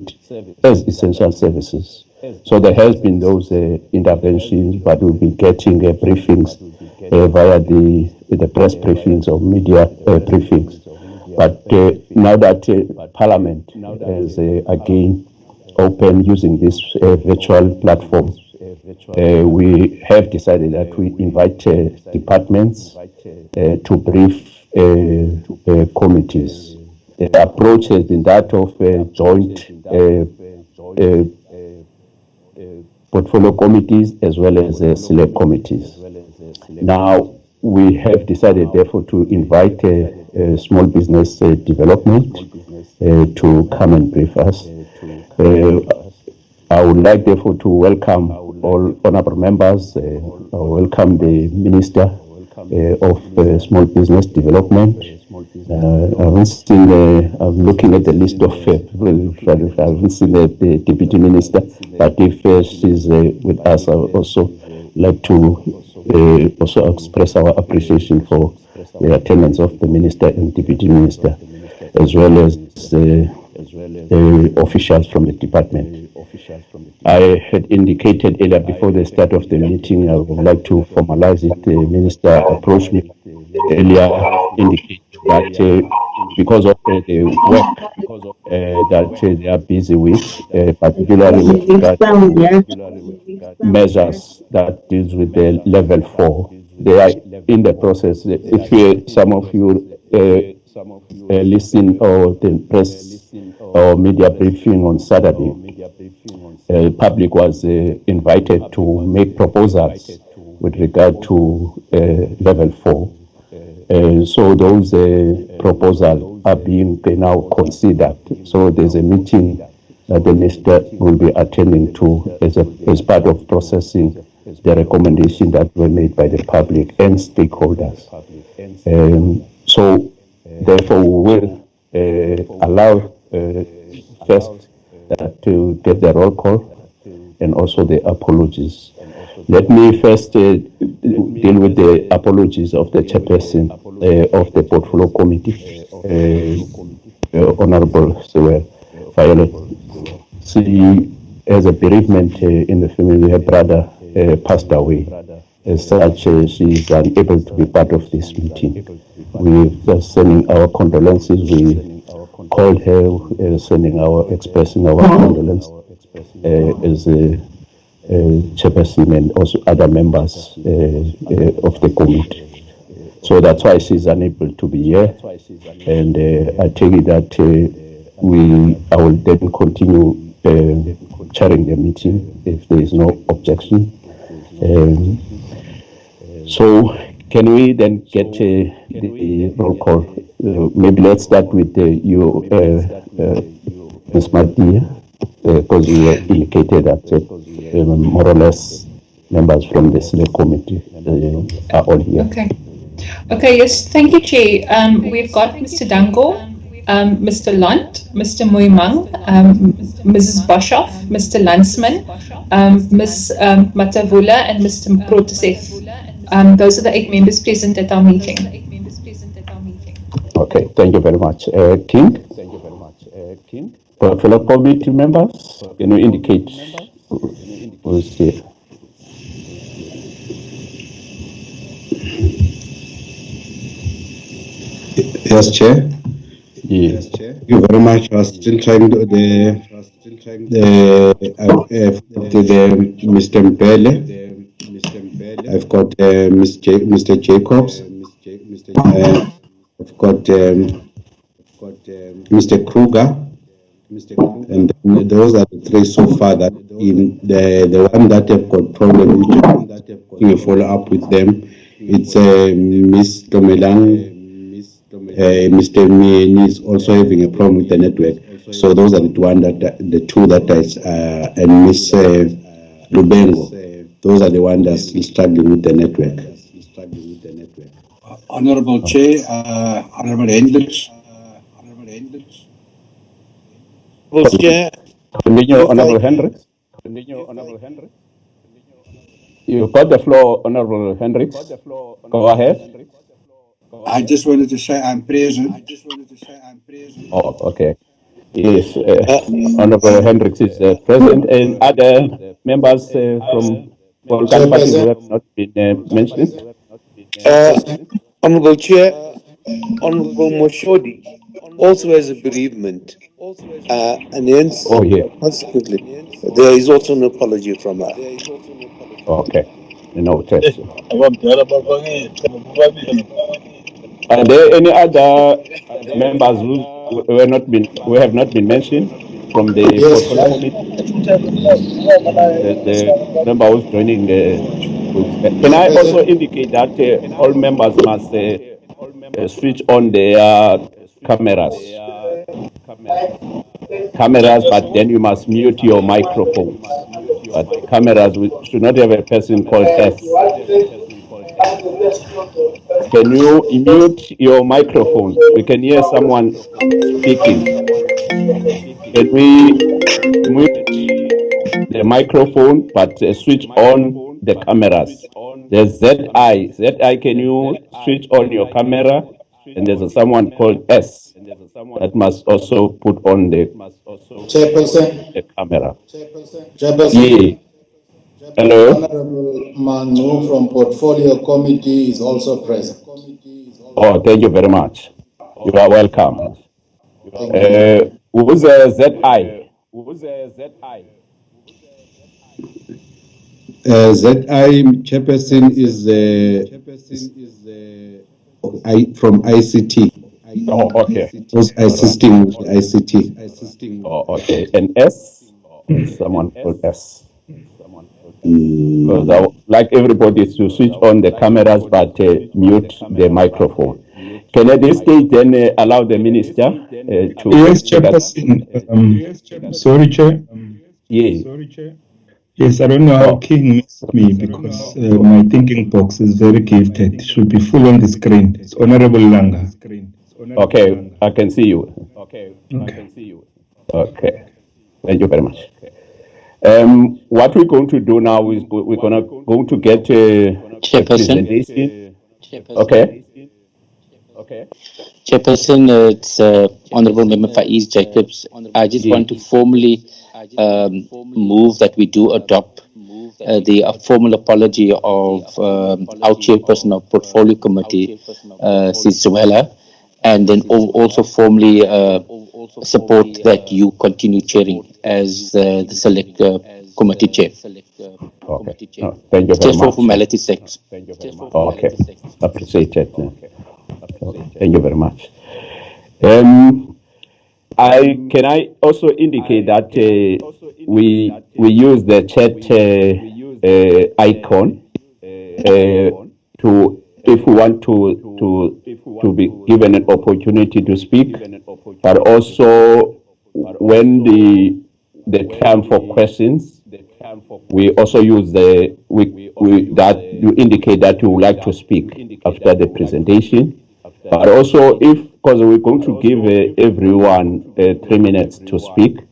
as essential services. So there has been those interventions, but we'll be getting briefings via the press briefings or media briefings. But now that Parliament is again open using this virtual platform, we have decided that we invite departments to brief committees. The approach has been that of joint portfolio committees as well as select committees. Now, we have decided, therefore, to invite small business development to come and brief us. I would like, therefore, to welcome all honorable members. I welcome the Minister of Small Business Development. I'm looking at the list of people. I haven't seen the Deputy Minister, but if she's with us, I would also like to also express our appreciation for the attendance of the Minister and Deputy Minister, as well as officials from the department. I had indicated earlier before the start of the meeting, I would like to formalize it. The Minister approached me earlier, indicated that because of the work that they are busy with, particularly with regard to measures that deals with the level 4, they are in the process. If some of you listen or the press or media briefing on Saturday, the public was invited to make proposals with regard to level 4. So those proposals are being now considered. So there's a meeting that the Minister will be attending to as part of processing the recommendation that were made by the public and stakeholders. So therefore we will allow first to get the roll call and also the apologies. Let me first deal with the apologies of the chairperson of the portfolio committee, Honorable Violet. She has a bereavement in the family. Her brother passed away. As such, she is unable to be part of this meeting. We are sending our condolences. We called her, expressing our condolences as a chairperson and also other members of the committee. So that's why she's unable to be here. And I take it that I will then continue chairing the meeting if there is no objection. So can we then get the roll call? Maybe let's start with you, Ms. Martia, because you indicated that more or less members from the select committee are all here. Okay, yes, thank you, Chair. We've got Mr. Dango, Mr. Lunt, Mr. Moimang, Mrs. Boshoff, Mr. Lansman, Ms. Matavula, and Mr. Protesef. Those are the 8 members present at our meeting. Okay, thank you very much. King? Fellow committee members, can you indicate who is here? Yes, Chair. Yes. Thank you very much. I was still trying to Mr. Mpele. I've got Mr. Jacobs. I've got Mr. Kruger. And those are the 3 so far that in the one that have got problem, which I'm taking a follow up with them. It's Miss Tomelang. Mr. Mieni is also having a problem with the network. So those are the 2 that is and Miss Lubengo. Those are the ones that are still struggling with the network. Honorable Chair, Honorable Hendricks. Chair. Continue, Honorable Hendricks. You've got the floor, Honorable Hendricks. Go ahead. I just wanted to say I'm present. Oh, okay. Yes, Honorable Hendricks is present, and other members from political parties who have not been mentioned. Honorable Chair, Honorable Moshodi also has a bereavement, and hence, Oh, yeah. consequently, there is also an apology from her. Okay. Noted. Are there any other members who have not been mentioned from the Yes, portfolio committee? There's the member who's joining. Can I also Chairperson. indicate that all members must switch on their cameras? Cameras, but then you must mute your microphones. But cameras, we should not have a person called S. Can you mute your microphone? We can hear someone speaking. Can we mute the microphone, but switch on the cameras? There's ZI. ZI, can you switch on your camera? And there's someone called S that must also put on the Chairperson. camera. Chairperson. Yeah. Hello. Honorable Manu from Portfolio Committee is also present. Oh, thank you very much. You are welcome. Who's ZI? ZI Chairperson is from ICT. Oh, okay. Who's assisting with ICT. Oh, okay. And S? Someone called S. Because I would like everybody to switch on the cameras but mute the microphone. Can at this stage then allow the minister to... Yes, Chairperson. Sorry, Chair. Yes. Yes, I don't know how King missed me because my thinking box is very gifted. It should be full on the screen. It's Honorable Langa. Okay, I can see you. Okay. Okay. Thank you very much. What we're going to do now is we're going to get a presentation. Okay. Chairperson, it's Honorable Member Faiz Jacobs. I just want to formally move that we do adopt the formal apology of our chairperson of Portfolio Committee, Sizwela, and then also formally support that you continue chairing as the select committee chair. Okay. No, thank you very much. Just for formality's sake. Okay. Appreciate it. Thank you very much. Can I also indicate that we use the chat icon to, if we want to be given an opportunity to speak, but also when the time for questions, we also use that you indicate that you would like to speak after the presentation. But also, because we're going to give everyone 3 minutes to speak,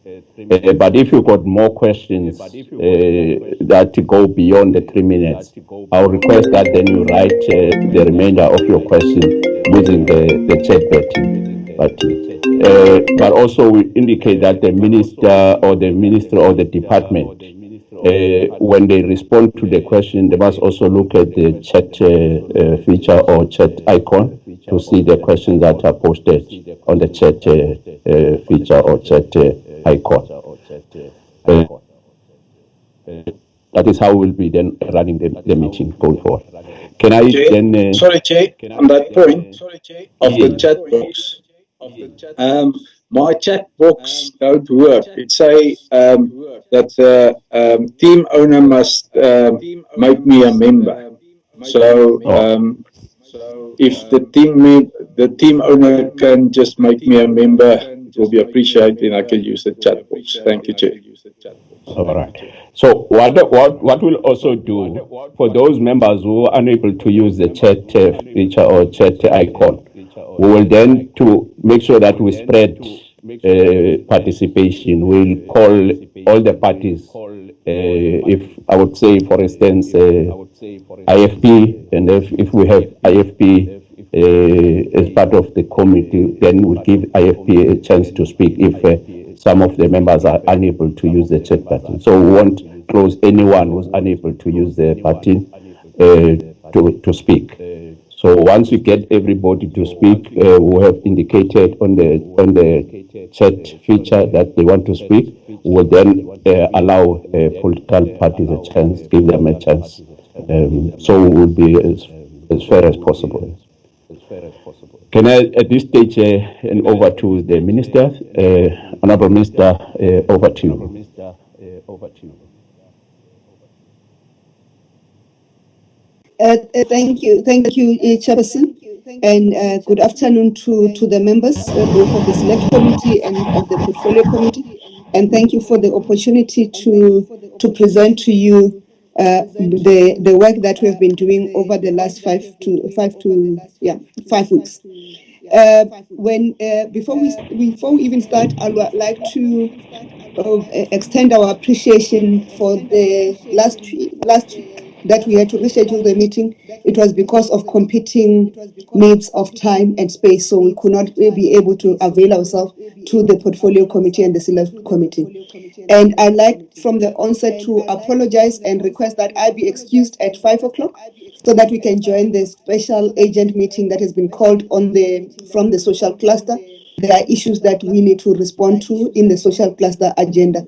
but if you've got more questions that go beyond the 3 minutes, I'll request that then you write the remainder of your question using the chat button. But also we indicate that the minister or the department, when they respond to the question, they must also look at the chat feature or chat icon to see the questions that are posted on the chat feature or chat icon. That is how we'll be then running the meeting going forward. Can I then... Sorry, Chair, on that point of the chat box. My chat box don't work. It say that the team owner must make me a member. So if the team owner can just make me a member, it will be appreciated, and I can use the chat box. Thank you, Chair. All right. So what we'll also do for those members who are unable to use the chat feature or chat icon, we will then, to make sure that we spread participation, we'll call all the parties. If I would say, for instance, IFP, and if we have IFP as part of the committee, then we'll give IFP a chance to speak if some of the members are unable to use the chat button. So we won't close anyone who's unable to use the button to speak. So once we get everybody to speak, we have indicated on the chat feature that they want to speak. We will then allow political parties a chance, give them a chance. So we will be as fair as possible. Can I, at this stage, hand over to the Minister, Honourable Minister, over to you. Thank you, Chairperson, and good afternoon to the members, both of the Select Committee and of the Portfolio Committee, and thank you for the opportunity to present to you the work that we have been doing over the last 5 weeks. Before we even start, I would like to extend our appreciation for the last that we had to reschedule the meeting. It was because of competing needs of time and space, so we could not be able to avail ourselves to the Portfolio Committee and the Select Committee. And I'd like from the onset to apologize and request that I be excused at 5 o'clock so that we can join the special agent meeting that has been called from the social cluster. There are issues that we need to respond to in the social cluster agenda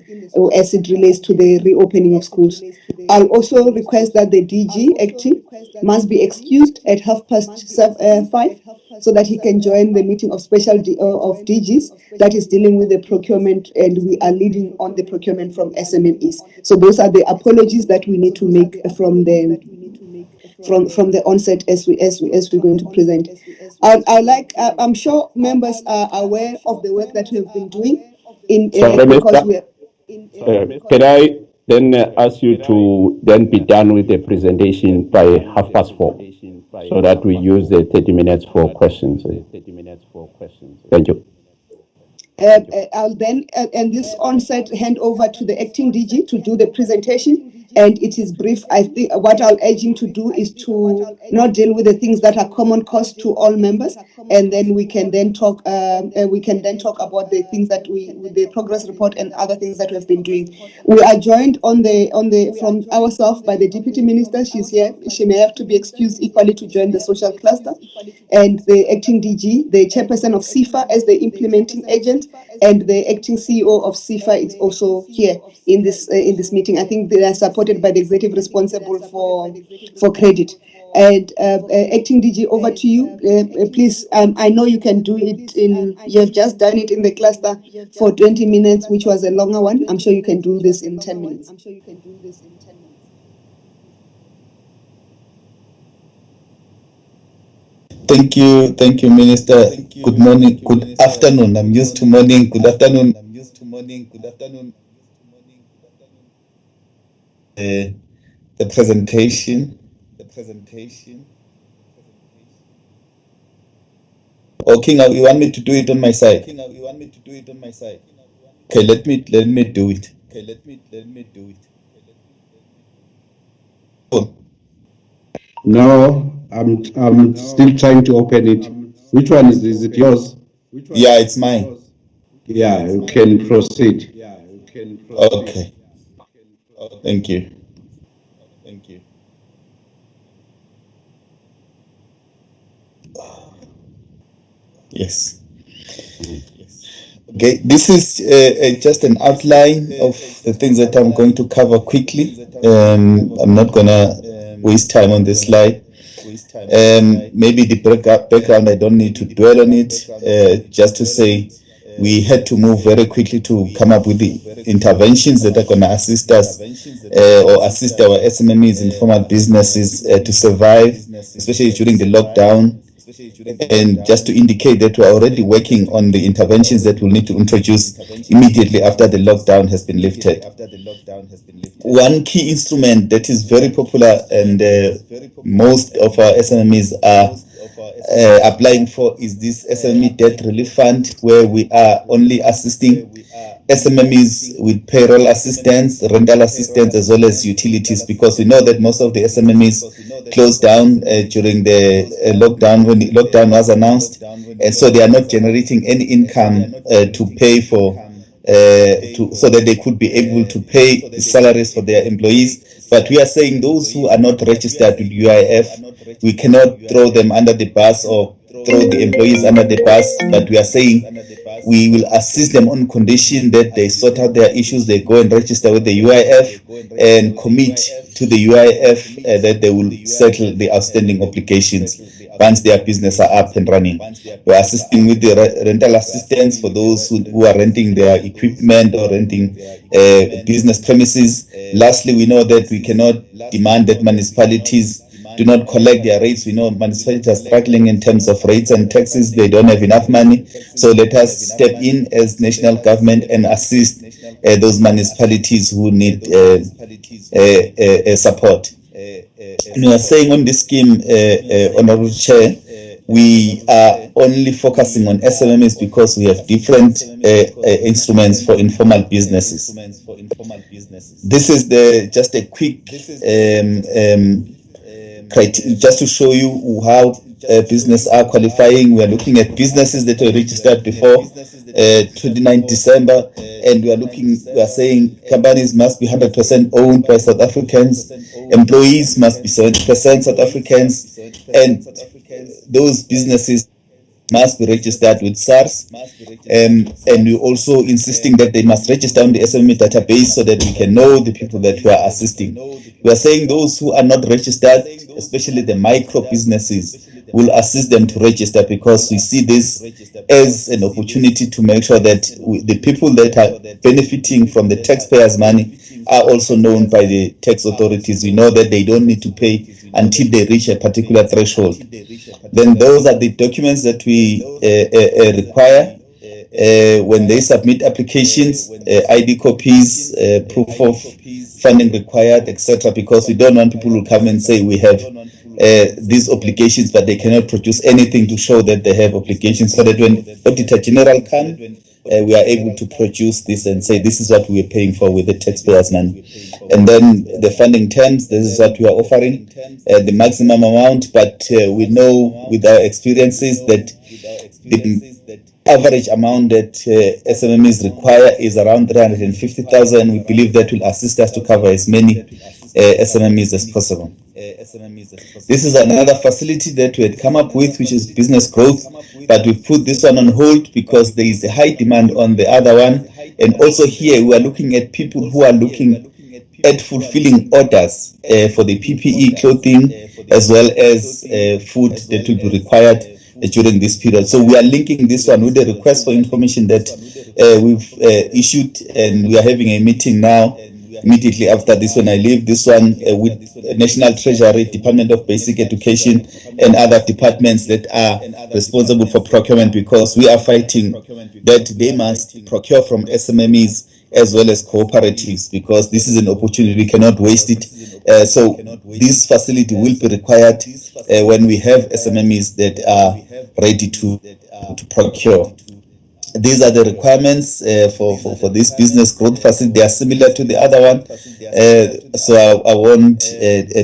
as it relates to the reopening of schools. I'll also request that the DG acting must be excused at 5:30 so that he can join the meeting of special of DGs that is dealing with the procurement, and we are leading on the procurement from SMMEs. So those are the apologies that we need to make from the onset as we're going to present. I'm sure members are aware of the work that we have been doing because we are. Can I then ask you to then be done with the presentation by 4:30, so that we use the 30 minutes for questions? Thank you. I'll then, and this onset, hand over to the acting DG to do the presentation. And it is brief. I think what I'll urge him to do is to not deal with the things that are common cost to all members, and then we can then talk. We can then talk about the things that the progress report and other things that we have been doing. We are joined from ourselves by the Deputy Minister. She's here. She may have to be excused equally to join the social cluster, and the acting DG, the chairperson of SEFA as the implementing agent, and the acting CEO of SEFA is also here in this meeting. I think they are supported by the executive responsible for credit. And acting DG, over to you. Please, I know you can do it you have just done it in the cluster for 20 minutes, which was a longer one. I'm sure you can do this in 10 minutes. Thank you, Minister. Good morning, good afternoon. I'm used to morning. Good afternoon. The presentation. Oh, King, you want me to do it on my side? Okay, let me do it. Oh. No, I'm still trying to open it. Which one is it yours? Yeah, it's mine. Yeah, you can proceed. Okay. Thank you. Yes. Okay, this is just an outline of the things that I'm going to cover quickly. I'm not gonna waste time on this slide. Maybe the background, I don't need to dwell on it. Just to say, we had to move very quickly to come up with the interventions that are going to assist us or assist our SMMEs, informal businesses to survive, especially during the lockdown. And just to indicate that we're already working on the interventions that we'll need to introduce immediately after the lockdown has been lifted. One key instrument that is very popular and most of our SMMEs are applying for is this SMME Debt Relief Fund, where we are only assisting SMMEs with payroll assistance, rental assistance, as well as utilities, because we know that most of the SMMEs closed down during the lockdown, when the lockdown was announced, and so they are not generating any income to pay for, so that they could be able to pay the salaries for their employees. But we are saying those who are not registered with UIF, we cannot throw them under the bus or throw the employees under the bus, but we are saying we will assist them on condition that they sort out their issues, they go and register with the UIF and commit to the UIF that they will settle the outstanding obligations once their business are up and running. We are assisting with the rental assistance for those who are renting their equipment or renting business premises. Lastly, we know that we cannot demand that municipalities do not collect their rates. We know municipalities are struggling in terms of rates and taxes. They don't have enough money. So let us step in as national government and assist those municipalities who need support. And we are saying on this scheme, Honorable Chair, we are only focusing on SMMEs because we have different instruments for informal businesses. This is just a quick just to show you how business are qualifying. We are looking at businesses that were registered before 29 December, and we are saying companies must be 100% owned by South Africans, employees must be 70% South Africans, and those businesses must be registered with SARS, and we're also insisting that they must register on the SMME database so that we can know the people that we are assisting. We are saying those who are not registered, especially the micro businesses, will assist them to register, because we see this as an opportunity to make sure that the people that are benefiting from the taxpayers' money are also known by the tax authorities. We know that they don't need to pay until they reach a particular threshold. Then those are the documents that we require when they submit applications, ID copies, proof of funding required, etc., because we don't want people who come and say we have these obligations, but they cannot produce anything to show that they have obligations, so that when Auditor General comes, we are able to produce this and say this is what we are paying for with the taxpayers' money. And then the funding terms, this is what we are offering, the maximum amount, but we know with our experiences that the average amount that SMMEs require is around 350,000. We believe that will assist us to cover as many SMMEs as possible. This is another facility that we had come up with, which is business growth, but we put this one on hold because there is a high demand on the other one. And also here we are looking at people who are looking at fulfilling orders for the PPE clothing, as well as food that will be required during this period. So we are linking this one with the request for information that we've issued, and we are having a meeting now immediately after this when I leave this one with National Treasury, Department of Basic Education, and other departments that are responsible for procurement, because we are fighting that they must procure from SMMEs as well as cooperatives, because this is an opportunity, we cannot waste it. So this facility will be required when we have SMMEs that are ready to procure. These are the requirements for this business growth facility. They are similar to the other one, so I won't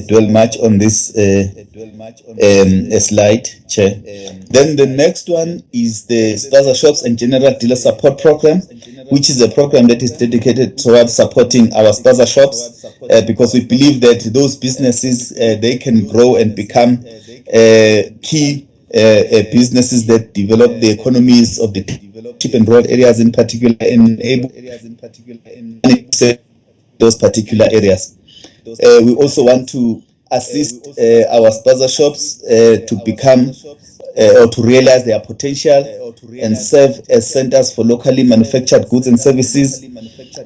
dwell much on this slide, Chair. Then the next one is the Spaza Shops and General Dealer Support Program, which is a program that is dedicated towards supporting our Spaza Shops, because we believe that those businesses, they can grow and become key businesses that develop the economies of the cheap and rural areas, in particular, and enable those particular areas. We also want to assist our Spaza Shops to become or to realize their potential and serve as centers for locally manufactured goods and services.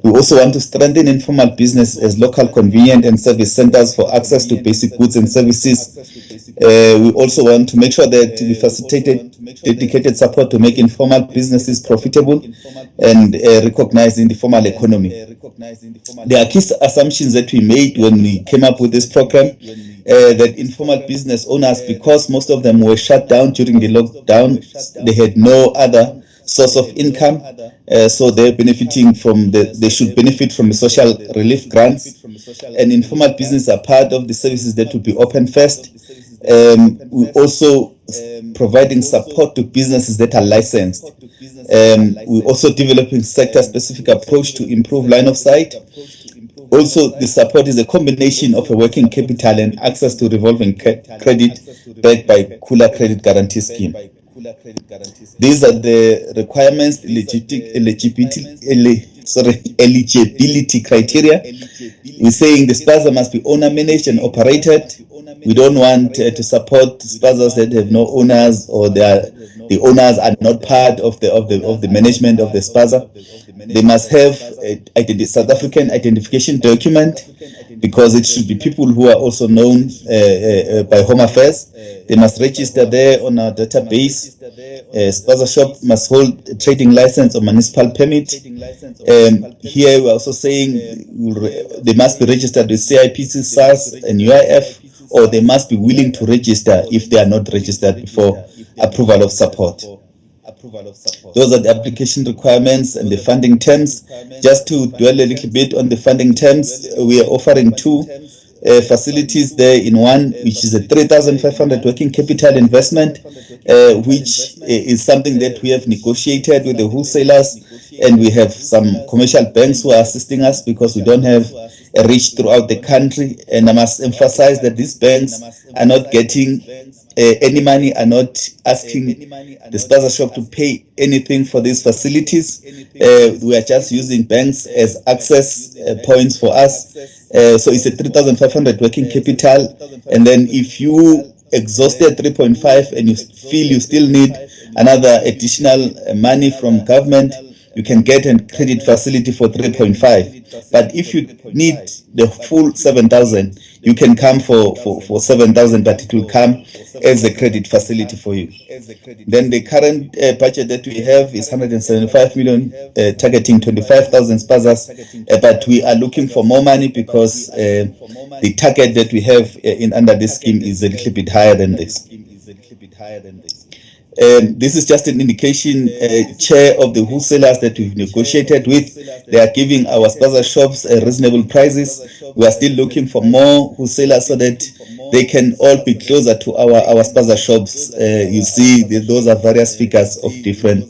We also want to strengthen informal business as local convenient and service centers for access to basic goods and services. We also want to make sure that we facilitate dedicated support to make informal businesses profitable and recognized in the formal economy. There are key assumptions that we made when we came up with this program, that informal business owners, because most of them were shut down during the lockdown, they had no other source of income. So they're benefiting from they should benefit from the social relief grants. And informal business are part of the services that will be open first. We also providing support to businesses that are licensed. We're also developing sector-specific approach to improve line of sight. Also, the support is a combination of a working capital and access to revolving credit backed by Kula Credit Guarantee Scheme. These are the requirements, eligibility criteria. We're saying the Spaza must be owner managed and operated. We don't want to support Spazas that have no owners, or the owners are not part of the management of the Spaza. They must have a South African identification document, because it should be people who are also known by Home Affairs. They must register there on our database. Spaza shop must hold a trading license or municipal permit. Here we're also saying they must be registered with CIPC, SARS, and UIF, or they must be willing to register if they are not registered before approval of support. Those are the application requirements and the funding terms. Just to dwell a little bit on the funding terms, we are offering two facilities there in one, which is a 3,500 working capital investment, which is something that we have negotiated with the wholesalers, and we have some commercial banks who are assisting us because we don't have a reach throughout the country. And I must emphasize that these banks are not getting any money, are not asking the Spaza shop to pay anything for these facilities. We are just using banks as access points for us. So it's a 3,500 working capital, and then if you exhausted 3.5 and you feel you still need another additional money from government, you can get a credit facility for 3.5. But if you need the full 7,000, you can come for 7,000, but it will come as a credit facility for you. Then the current budget that we have is 175 million, targeting 25,000 Spazas, but we are looking for more money because the target that we have under this scheme is a little bit higher than this. This is just an indication, Chair, of the wholesalers that we've negotiated with. They are giving our Spaza shops reasonable prices. We are still looking for more wholesalers so that they can all be closer to our Spaza shops. You see, those are various figures of different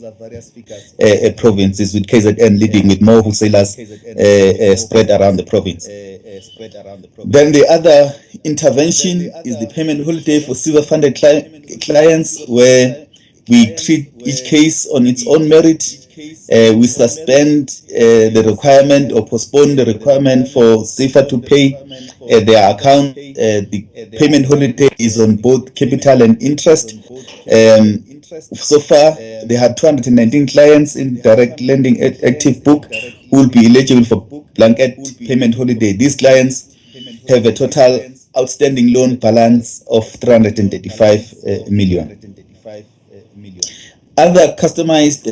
provinces, with KZN leading with more wholesalers spread around the province. Then the other intervention is the payment holiday for silver-funded clients, where we treat each case on its own merit. We suspend the requirement or postpone the requirement for SEFA to pay their account. The payment holiday is on both capital and interest. So far, they had 219 clients in direct lending active book who will be eligible for blanket payment holiday. These clients have a total outstanding loan balance of 335 million. Other customized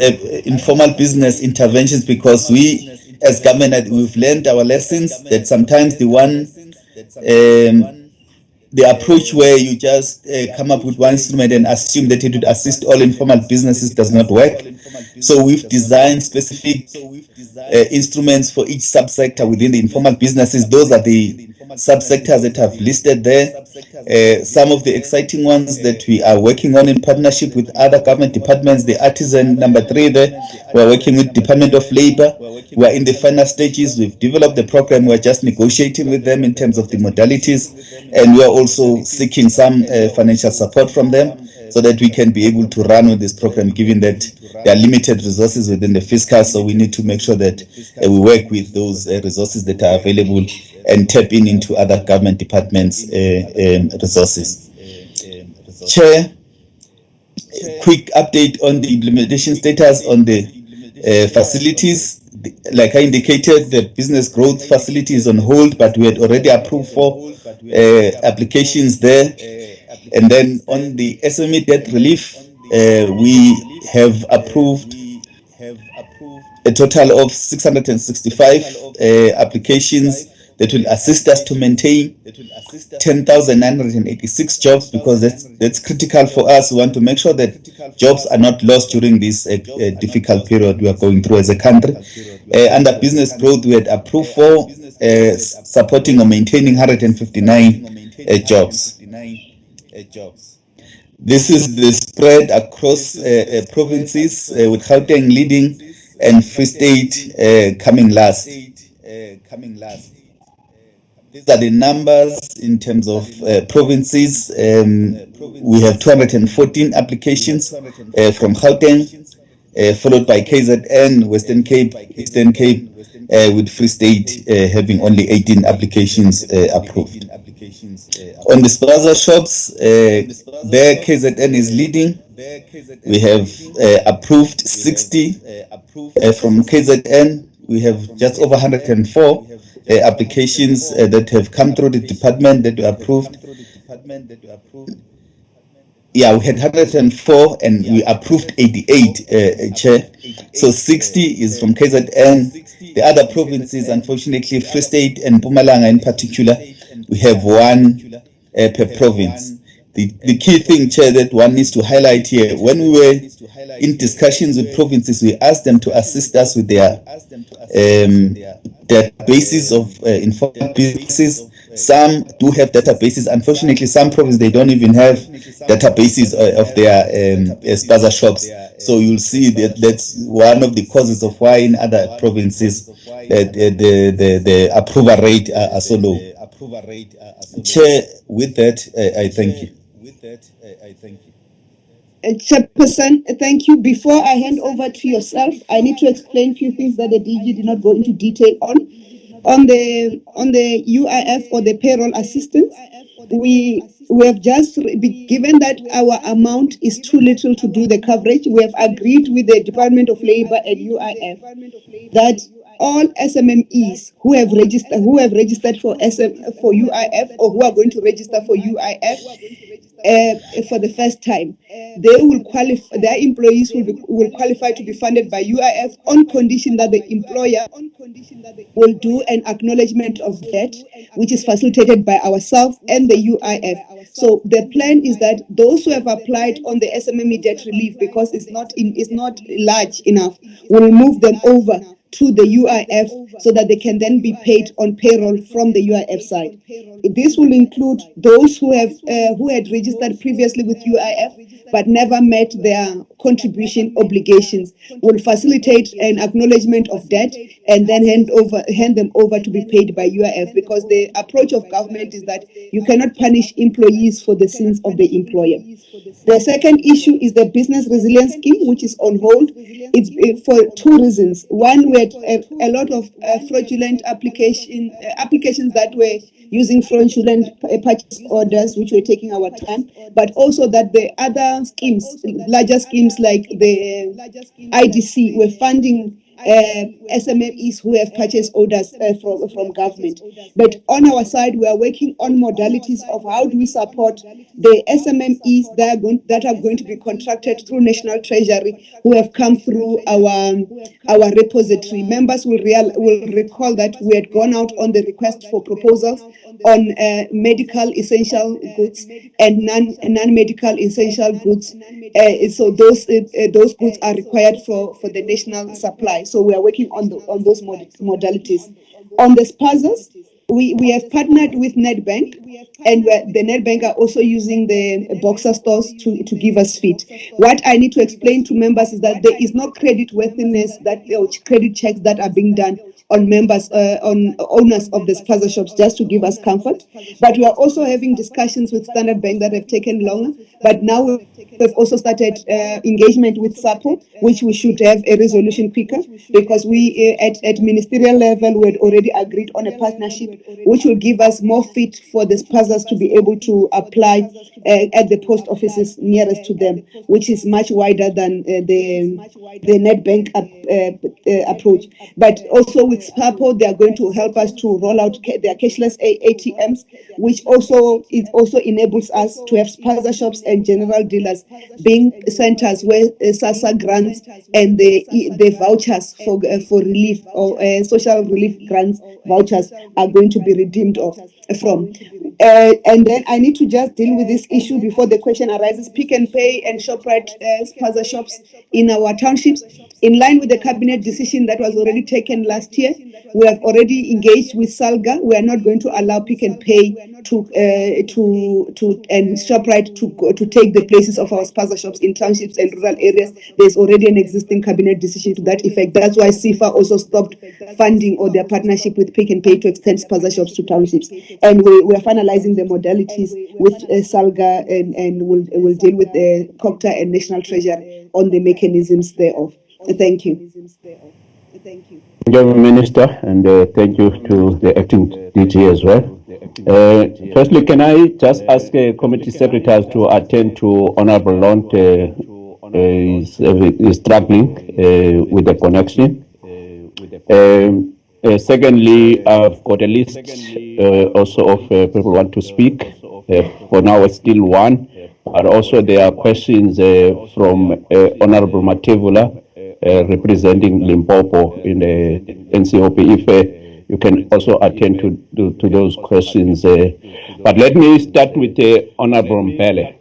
informal business interventions, because we as government, we've learned our lessons that sometimes the approach where you just come up with one instrument and assume that it would assist all informal businesses does not work. So we've designed specific instruments for each subsector within the informal businesses. Those are the subsectors that I've listed there. Some of the exciting ones that we are working on in partnership with other government departments, the artisan number 3 there, we're working with Department of Labor. We're in the final stages. We've developed the program. We're just negotiating with them in terms of the modalities, and we're also seeking some financial support from them so that we can be able to run with this program, given that there are limited resources within the fiscal. So we need to make sure that we work with those resources that are available and tap into other government departments' resources. Chair, quick update on the implementation status on the facilities. Like I indicated, the business growth facility is on hold, but we had already approved 4 applications there. And then on the SMME Debt Relief, we have approved a total of 665 applications that will assist us to maintain 10,986 jobs, because that's critical for us. We want to make sure that jobs are not lost during this difficult period we are going through as a country. Under business growth, we had approved for supporting or maintaining 159 jobs. This is the spread across provinces, with Gauteng leading and Free State coming last. These are the numbers in terms of provinces. We have 214 applications from Gauteng, followed by KZN, Western Cape, Eastern Cape, with Free State having only 18 applications approved. On the Spaza shops, there KZN is leading. We have approved 60 from KZN. We have just over 104 applications that have come through the department that were approved. Yeah, we had 104 and we approved 88, Chair. So 60 is from KZN. The other provinces, unfortunately, Free State and Mpumalanga in particular, we have one per province. The key thing, Chair, that one needs to highlight here, when we were in discussions with provinces, we asked them to assist us with their basis of informal businesses. Some do have databases. Unfortunately, some provinces, they don't even have databases of their Spaza shops. So you'll see that that's one of the causes of why in other provinces the approval rate are so low. Chair, with that, I thank you. Chairperson, thank you. Before I hand over to yourself, I need to explain a few things that the DG did not go into detail on. On the UIF or the payroll assistance, we have just given that our amount is too little to do the coverage. We have agreed with the Department of Labor and UIF that all SMMEs who have registered for UIF or who are going to register for UIF for the first time, they will qualify. Their employees will qualify to be funded by UIF on condition that the employer will do an acknowledgement of debt, which is facilitated by ourselves and the UIF. So the plan is that those who have applied on the SMME debt relief, because it's not large enough, will move them over to the UIF so that they can then be paid on payroll from the UIF side. This will include those who had registered previously with UIF but never met their contribution obligations. Will facilitate an acknowledgement of debt and then hand them over to be paid by UIF, because the approach of government is that you cannot punish employees for the sins of the employer. The second issue is the business resilience scheme, which is on hold. It's for two reasons. One, we had a lot of fraudulent applications that were using fraudulent purchase orders, which were taking our time, but also that the other schemes, larger schemes like the IDC, were funding SMMEs who have purchase orders from government. But on our side, we are working on modalities of how do we support the SMMEs that are going to be contracted through National Treasury, who have come through our repository. Members will recall that we had gone out on the request for proposals on medical essential goods and non-medical essential goods. So those goods are required for the national supply. So we are working on those modalities. On the Spazas, we have partnered with Nedbank, and the Nedbank are also using the Boxer stores to give us feed. What I need to explain to members is that there is no credit worthiness or credit checks that are being done on members, on owners of the Spaza shops, just to give us comfort. But we are also having discussions with Standard Bank that have taken longer. But now we've also started engagement with SAPO, which we should have a resolution quicker, because we at ministerial level we had already agreed on a partnership which will give us more fit for the Spazas to be able to apply at the post offices nearest to them, which is much wider than the Nedbank approach. But also with with SPAPO, they are going to help us to roll out their cashless ATMs, which also enables us to have spaza shops and general dealers being centers where SASSA grants and the vouchers for relief or social relief grants vouchers are going to be redeemed from. And then I need to just deal with this issue before the question arises. Pick and Pay and ShopRite spaza shops in our townships, in line with the cabinet decision that was already taken last year. We have already engaged with SALGA. We are not going to allow Pick and Pay and ShopRite to take the places of our spaza shops in townships and rural areas. There's already an existing cabinet decision to that effect. That's why SEFA also stopped funding or their partnership with Pick and Pay to extend spaza shops to townships. And we are finalizing the modalities with SALGA and we'll deal with the COCTA and National Treasury on the mechanisms thereof. Thank you. Thank you, Minister, and thank you to the acting DG as well. Firstly, can I just ask committee secretaries to attend to Honorable Lont is struggling with the connection. Secondly, I've got a list also of people who want to speak. For now, it's still one, but also there are questions from Honorable Matevula representing Limpopo in the NCOP. If you can also attend to those questions. But let me start with Honorable Mpele.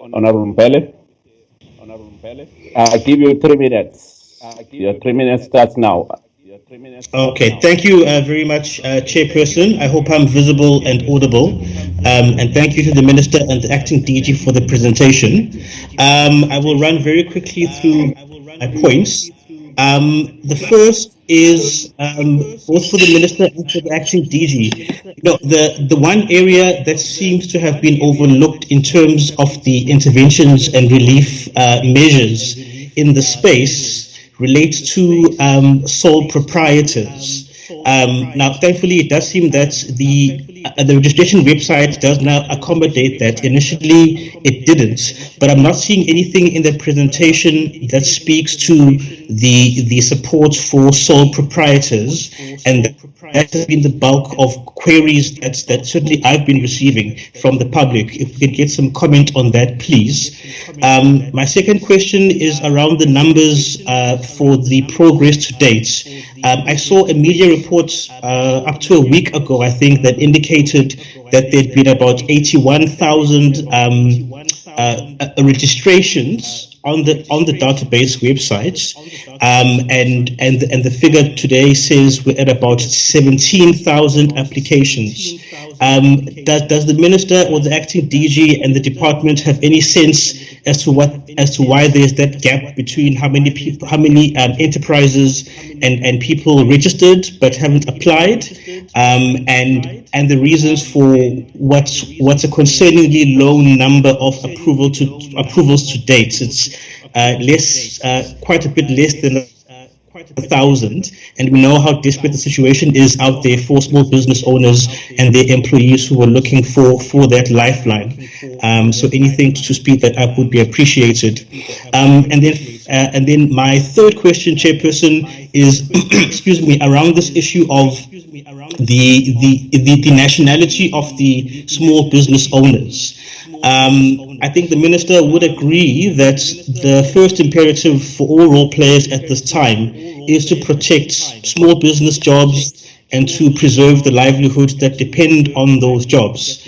Honorable Mpele, I'll give you 3 minutes. Your 3 minutes starts now. Okay, thank you very much, Chairperson. I hope I'm visible and audible. And thank you to the Minister and the Acting DG for the presentation. I will run very quickly through my points. The first is both for the Minister and for the Acting DG. You know, the one area that seems to have been overlooked in terms of the interventions and relief measures in the space relates to sole proprietors. Now, thankfully, it does seem that the registration website does now accommodate that. Initially, it didn't, but I'm not seeing anything in the presentation that speaks to the support for sole proprietors, and that has been the bulk of queries that certainly I've been receiving from the public. If we could get some comment on that, please. My second question is around the numbers for the progress to date. I saw a media report up to a week ago, I think, that indicated that there'd been about 81,000 registrations on the database website, and the figure today says we're at about 17,000 applications. Does the Minister or the Acting DG and the department have any sense as to why there's that gap between how many people, enterprises and people registered but haven't applied, and the reasons for what's a concerningly low number of approvals to date? It's quite a bit less than 1,000, and we know how desperate the situation is out there for small business owners and their employees who are looking for that lifeline. So anything to speed that up would be appreciated. And then my third question, Chairperson, is excuse me, around this issue of the nationality of the small business owners. I think the Minister would agree that the first imperative for all role players at this time is to protect small business jobs and to preserve the livelihoods that depend on those jobs.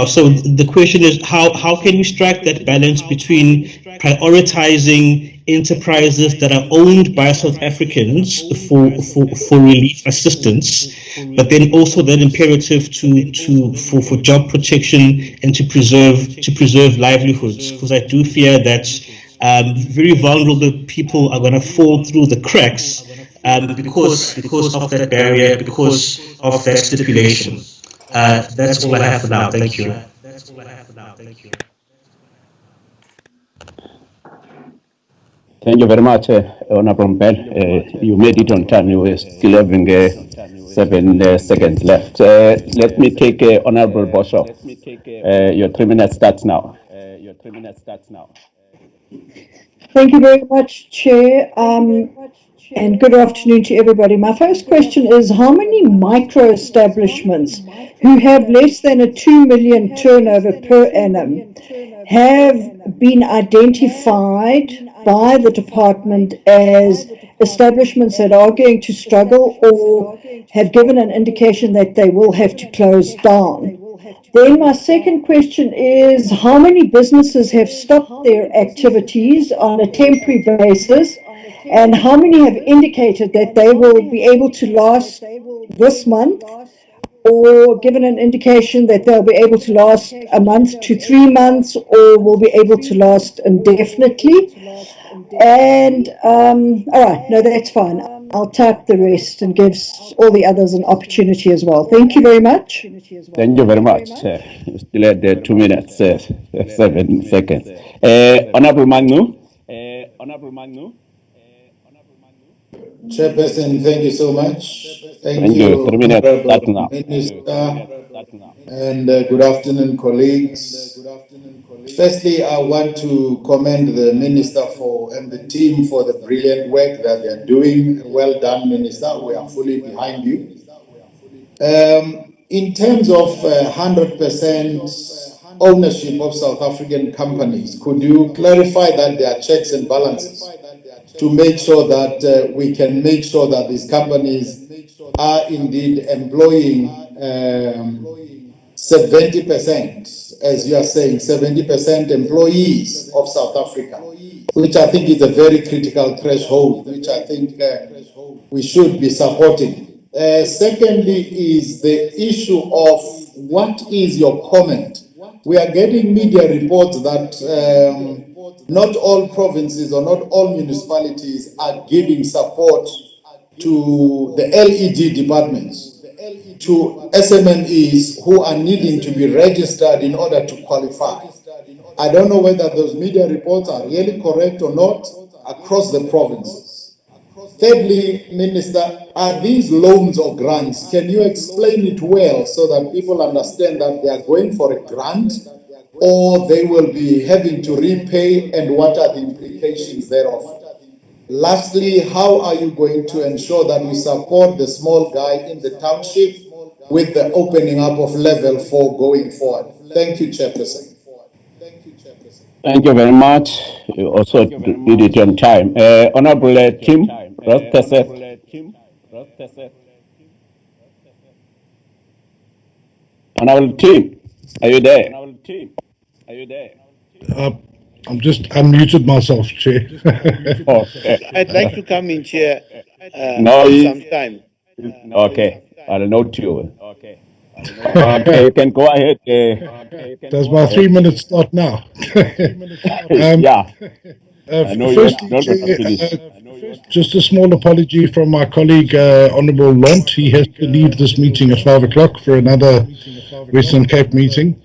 So the question is, how can we strike that balance between prioritizing enterprises that are owned by South Africans for relief assistance, but then also that imperative for job protection and to preserve livelihoods? Because I do fear that very vulnerable people are going to fall through the cracks because of that barrier, because of that stipulation. That's all I have for now. Thank you. Thank you very much, Honorable Mpele. You made it on time. You were still having 7 seconds left. Let me take Honorable Boshoff. Your 3 minutes starts now. Thank you very much, Chair. and good afternoon to everybody. My first question is, how many micro establishments who have less than a 2 million turnover per annum have been identified by the department as establishments that are going to struggle or have given an indication that they will have to close down? Then my second question is, how many businesses have stopped their activities on a temporary basis, and how many have indicated that they will be able to last this month, or given an indication that they'll be able to last a month to 3 months, or will be able to last indefinitely? And all right, no, that's fine. I'll type the rest and give all the others an opportunity as well. Thank you very much. Thank you very much. Still at the 2 minutes, 7 seconds. Honorable Magnu. Chairperson, thank you so much. Thank you. 3 minutes. Start now. Minister, and good afternoon, colleagues. Firstly, I want to commend the Minister and the team for the brilliant work that they are doing. Well done, Minister. We are fully behind you. In terms of 100% ownership of South African companies, could you clarify that there are checks and balances to make sure that we can make sure that these companies are indeed employing 70%, as you are saying, 70% employees of South Africa, which I think is a very critical threshold, which I think we should be supporting. Secondly is the issue of what is your comment? We are getting media reports that not all provinces or not all municipalities are giving support to the LED departments, to SMMEs who are needing to be registered in order to qualify. I don't know whether those media reports are really correct or not across the provinces. Thirdly, Minister, are these loans or grants? Can you explain it well so that people understand that they are going for a grant or they will be having to repay, and what are the implications thereof? Lastly, how are you going to ensure that we support the small guy in the township with the opening up of level 4 going forward? Thank you, Chairperson. Thank you very much. You also did it on time. Honorable Tim Rosteseth. Honorable Tim, are you there? I'm just unmuted myself, Chair. Okay. I'd like to come in, Chair, No, some time. Okay, I'll note you. Okay, you can go ahead. Does my 3 minutes start now? Yeah. Firstly, Chair, just a small apology from my colleague, Honourable Lont. He has to leave this meeting at 5 o'clock for another Western Cape meeting.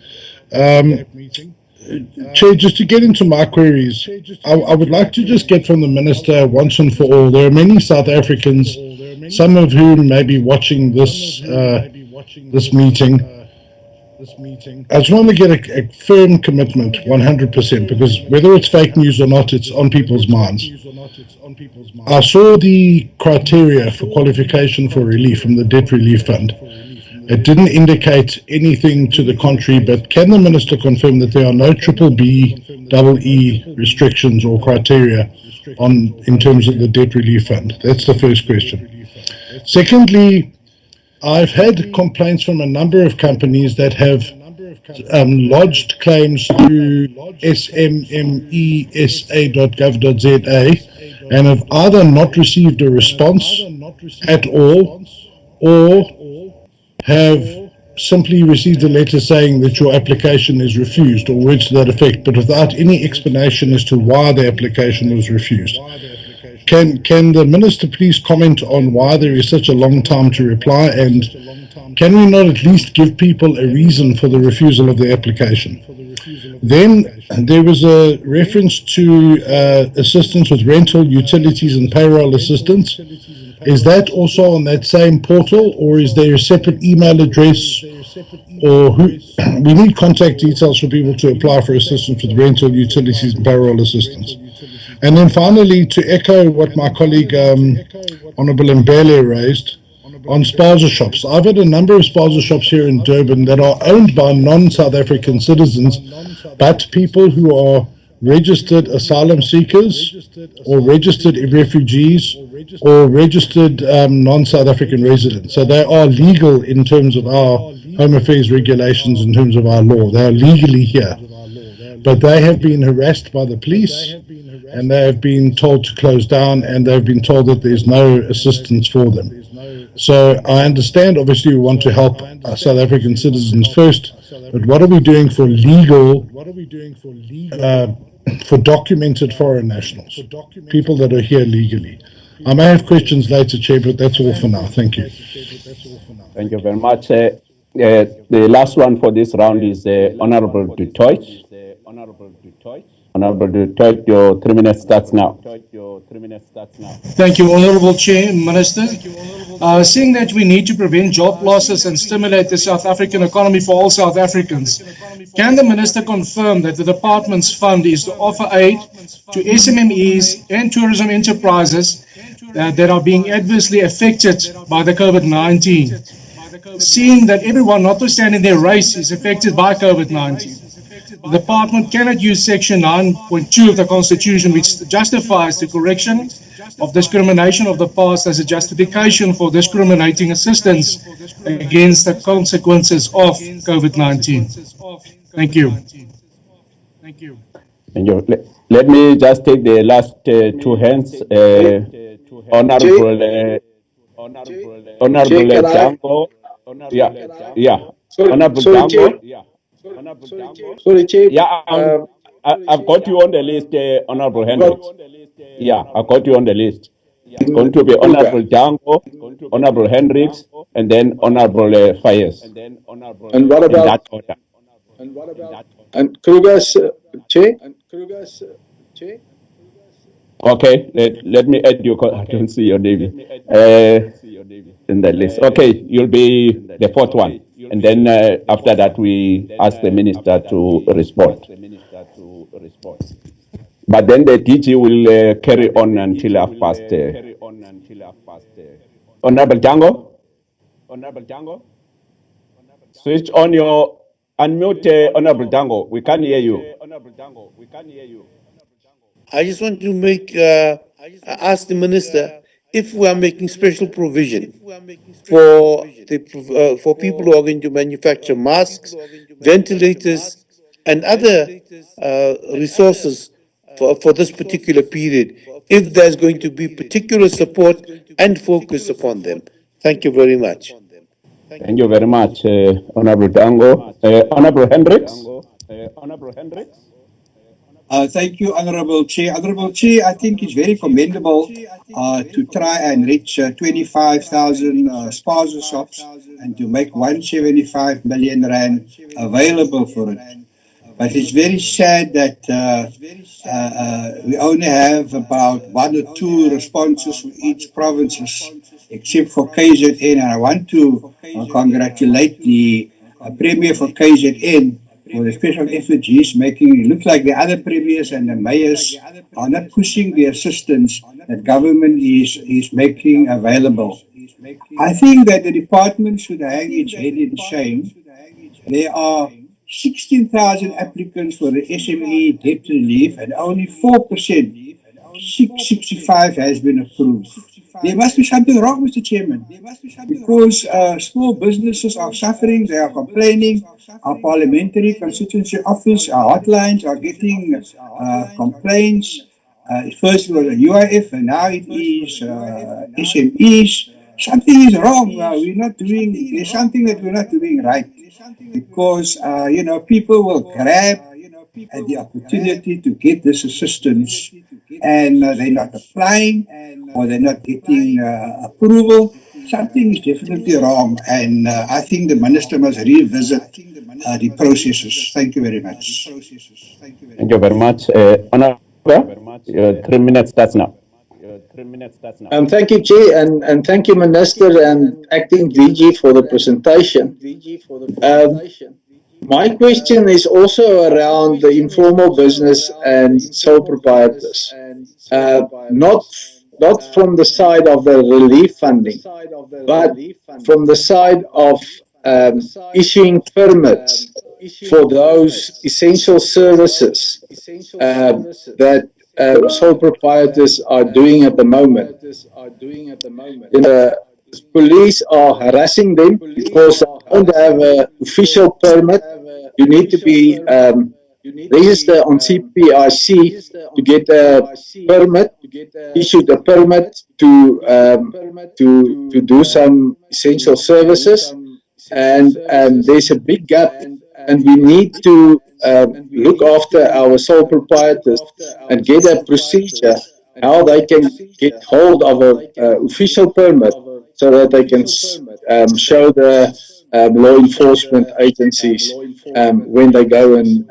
Chair, just to get into my queries, I would like to just get from the Minister once and for all. There are many South Africans, some of whom may be watching this meeting. I just want to get a firm commitment, 100%, because whether it's fake news or not, it's on people's minds. I saw the criteria for qualification for relief from the Debt Relief Fund. It didn't indicate anything to the contrary, but can the Minister confirm that there are no BBBEE restrictions or criteria in terms of the Debt Relief Fund? That's the first question. Secondly, I've had complaints from a number of companies that have lodged claims through SMMESA.gov.za and have either not received a response at all or have simply received a letter saying that your application is refused or words to that effect, but without any explanation as to why the application was refused. Can the Minister please comment on why there is such a long time to reply, and can we not at least give people a reason for the refusal of the application? Then there was a reference to assistance with rental, utilities and payroll assistance. Is that also on that same portal, or is there a separate email address, or we need contact details for people to apply for assistance with rental, utilities and payroll assistance? And then finally, to echo what my colleague Honourable Mbele raised on Spaza shops. I've had a number of Spaza shops here in Durban that are owned by non-South African citizens, but people who are registered asylum seekers or registered refugees or registered non-South African residents. So they are legal in terms of our Home Affairs regulations, in terms of our law. They are legally here. But they have been harassed by the police, and they have been told to close down, and they've been told that there's no assistance for them. So I understand, obviously, we want to help our South African citizens first, but what are we doing for legal, for documented foreign nationals, people that are here legally? I may have questions later, Chair, but that's all for now. Thank you. Thank you very much. The last one for this round is Honourable Du Toit. Honourable Du Toit, your 3 minutes starts now. Thank you, Honourable Chair, Minister. Seeing that we need to prevent job losses and stimulate the South African economy for all South Africans, can the Minister confirm that the Department's fund is to offer aid to SMMEs and tourism enterprises that are being adversely affected by the COVID-19? Seeing that everyone, notwithstanding their race, is affected by COVID-19, the Department cannot use Section 9.2 of the Constitution, which justifies the correction of discrimination of the past as a justification for discriminating assistance against the consequences of COVID-19. Thank you. Thank you. Let me just take the last two hands. Honourable Django. Yeah. Honourable Django. Sorry, Chief. Yeah, I've got you on the list, Honourable Hendricks. Yeah, I've got you on the list. It's going to be Honourable Django, Honourable Hendricks, and then Honourable Fayez. And what about? In that order. And Kruger's Chair? Okay, let me add you. I don't see your name in the list. Okay, you'll be the fourth one. And then after that, we ask the Minister to respond. But then the DG will carry on until half past. Honourable Django? Switch on your unmute, Honourable Django. We can't hear you. I just want to ask the Minister if we are making special provision for people who are going to manufacture masks, ventilators, and other resources for this particular period, if there's going to be particular support and focus upon them. Thank you very much. Thank you very much, Honourable Django. Honourable Hendricks? Thank you, Honourable Chair. Honourable Chair, I think it's very commendable to try and reach 25,000 Spaza shops and to make 175 million rand available for it. But it's very sad that we only have about 1 or 2 responses for each provinces, except for KZN. And I want to congratulate the Premier for KZN for the special effort he's making. It looks like the other premiers and the mayors are not pushing the assistance that government is making available. I think that the department should hang its head in shame. There are 16,000 applicants for the SMME Debt Relief and only 4%, 665, has been approved. There must be something wrong, Mr. Chairman, because small businesses are suffering, they are complaining. Our parliamentary constituency office, our hotlines are getting complaints. First it was a UIF and now it is SMEs. Something is wrong. There's something that we're not doing right. Because, people will grab at the opportunity to get this assistance and they're not applying or they're not getting approval. Something is definitely wrong, and I think the Minister must revisit the processes. Thank you very much. Thank you very much. Honourable, your 3 minutes starts now. Thank you, Chair, and thank you, Minister and Acting DG, for the presentation. My question is also around the informal business and sole proprietors. not from the side of the relief funding, but from the side of issuing permits for those essential services that sole proprietors are doing at the moment. The police are harassing them because they don't have an official permit. You need to be registered on CPIC to get a permit, issued a permit to do some essential services, and there's a big gap, and we need to look after our sole proprietors and get a procedure how they can get hold of an official permit so that they can show the law enforcement agencies when they go and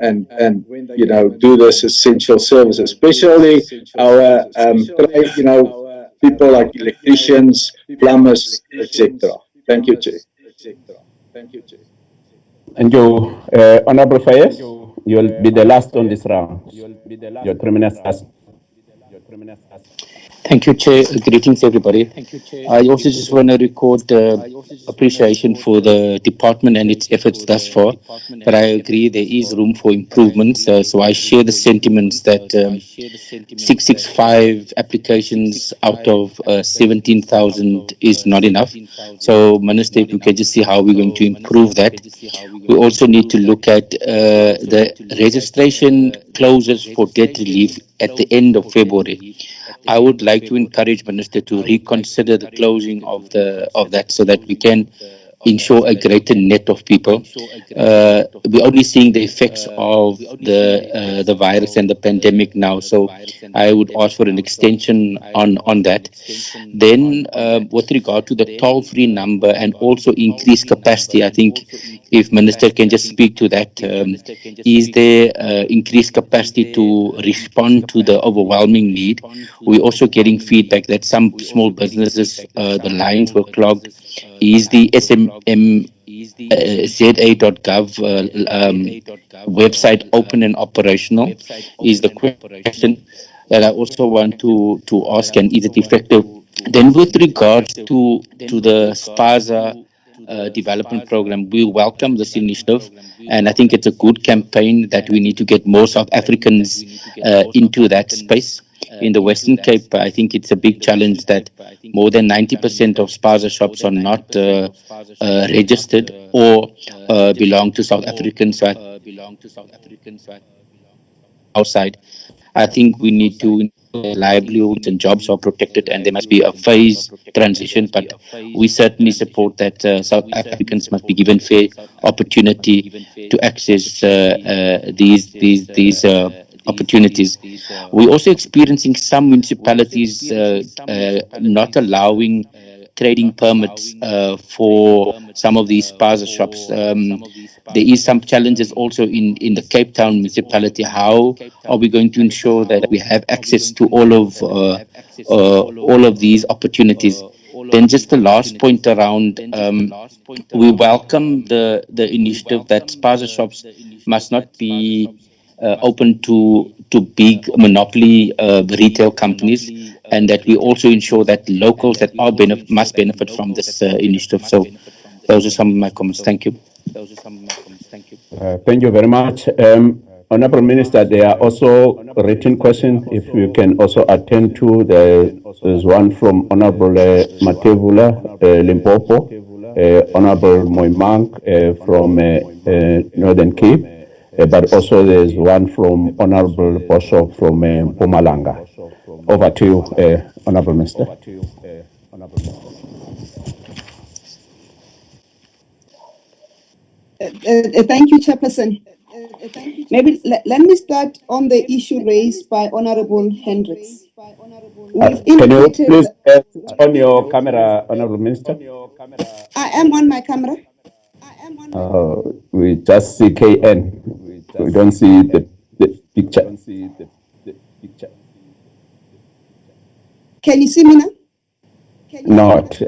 do this essential service, especially our trade, people like electricians, plumbers, etc. Thank you, Chair. And you, Honorable Fayez, you'll be the last on this round. Your 3 minutes last. Thank you, Chair. Greetings, everybody. I also just want to record appreciation for the department and its efforts thus far. But I agree there is room for improvements. So I share the sentiments that 665 applications out of 17,000 is not enough. So, Minister, if you can just see how we're going to improve that. We also need to look at the registration closes for debt relief at the end of February. I would like to encourage Minister to reconsider the closing of that so that we can ensure a greater net of people. We're only seeing the effects of the virus and the pandemic now, so I would ask for an extension on that. Then, with regard to the toll-free number and also increased capacity, I think if Minister can just speak to that, is there increased capacity to respond to the overwhelming need? We're also getting feedback that some small businesses, the lines were clogged. Is the SMME.za.gov website open and operational? Is the question that I also want to ask, and is it effective? Then with regards to the Spaza development program, we welcome this initiative, and I think it's a good campaign that we need to get more South Africans into that space. In the Western Cape, I think it's a big challenge that more than 90% of Spaza shops are not registered or belong to South Africans outside. I think we need to livelihoods and jobs are protected, and there must be a phased transition, but we certainly support that South Africans must be given fair opportunity to access these opportunities. We're also experiencing some municipalities not allowing trading permits for some of these Spaza shops. There is some challenges also in the Cape Town municipality. How are we going to ensure that we have access to all of these opportunities? Then just the last point around, we welcome the initiative that Spaza shops must not be open to big monopoly retail companies, and that we also ensure that locals that are must benefit from this initiative. So those are some of my comments. Thank you. Thank you very much. Honorable Minister, there are also written questions. If you can also attend to, there's one from Honorable Matevula, Limpopo, Honorable Moimang from Northern Cape, but also there's one from Honorable Bosho from Mpumalanga. Over to you, Honorable Minister. Thank you, Chairperson. Maybe let me start on the issue raised by Honorable Hendricks. Can you please on your camera, Honorable Minister? I am on my camera. We just see KN. We don't see the picture. Can you see me now? Not.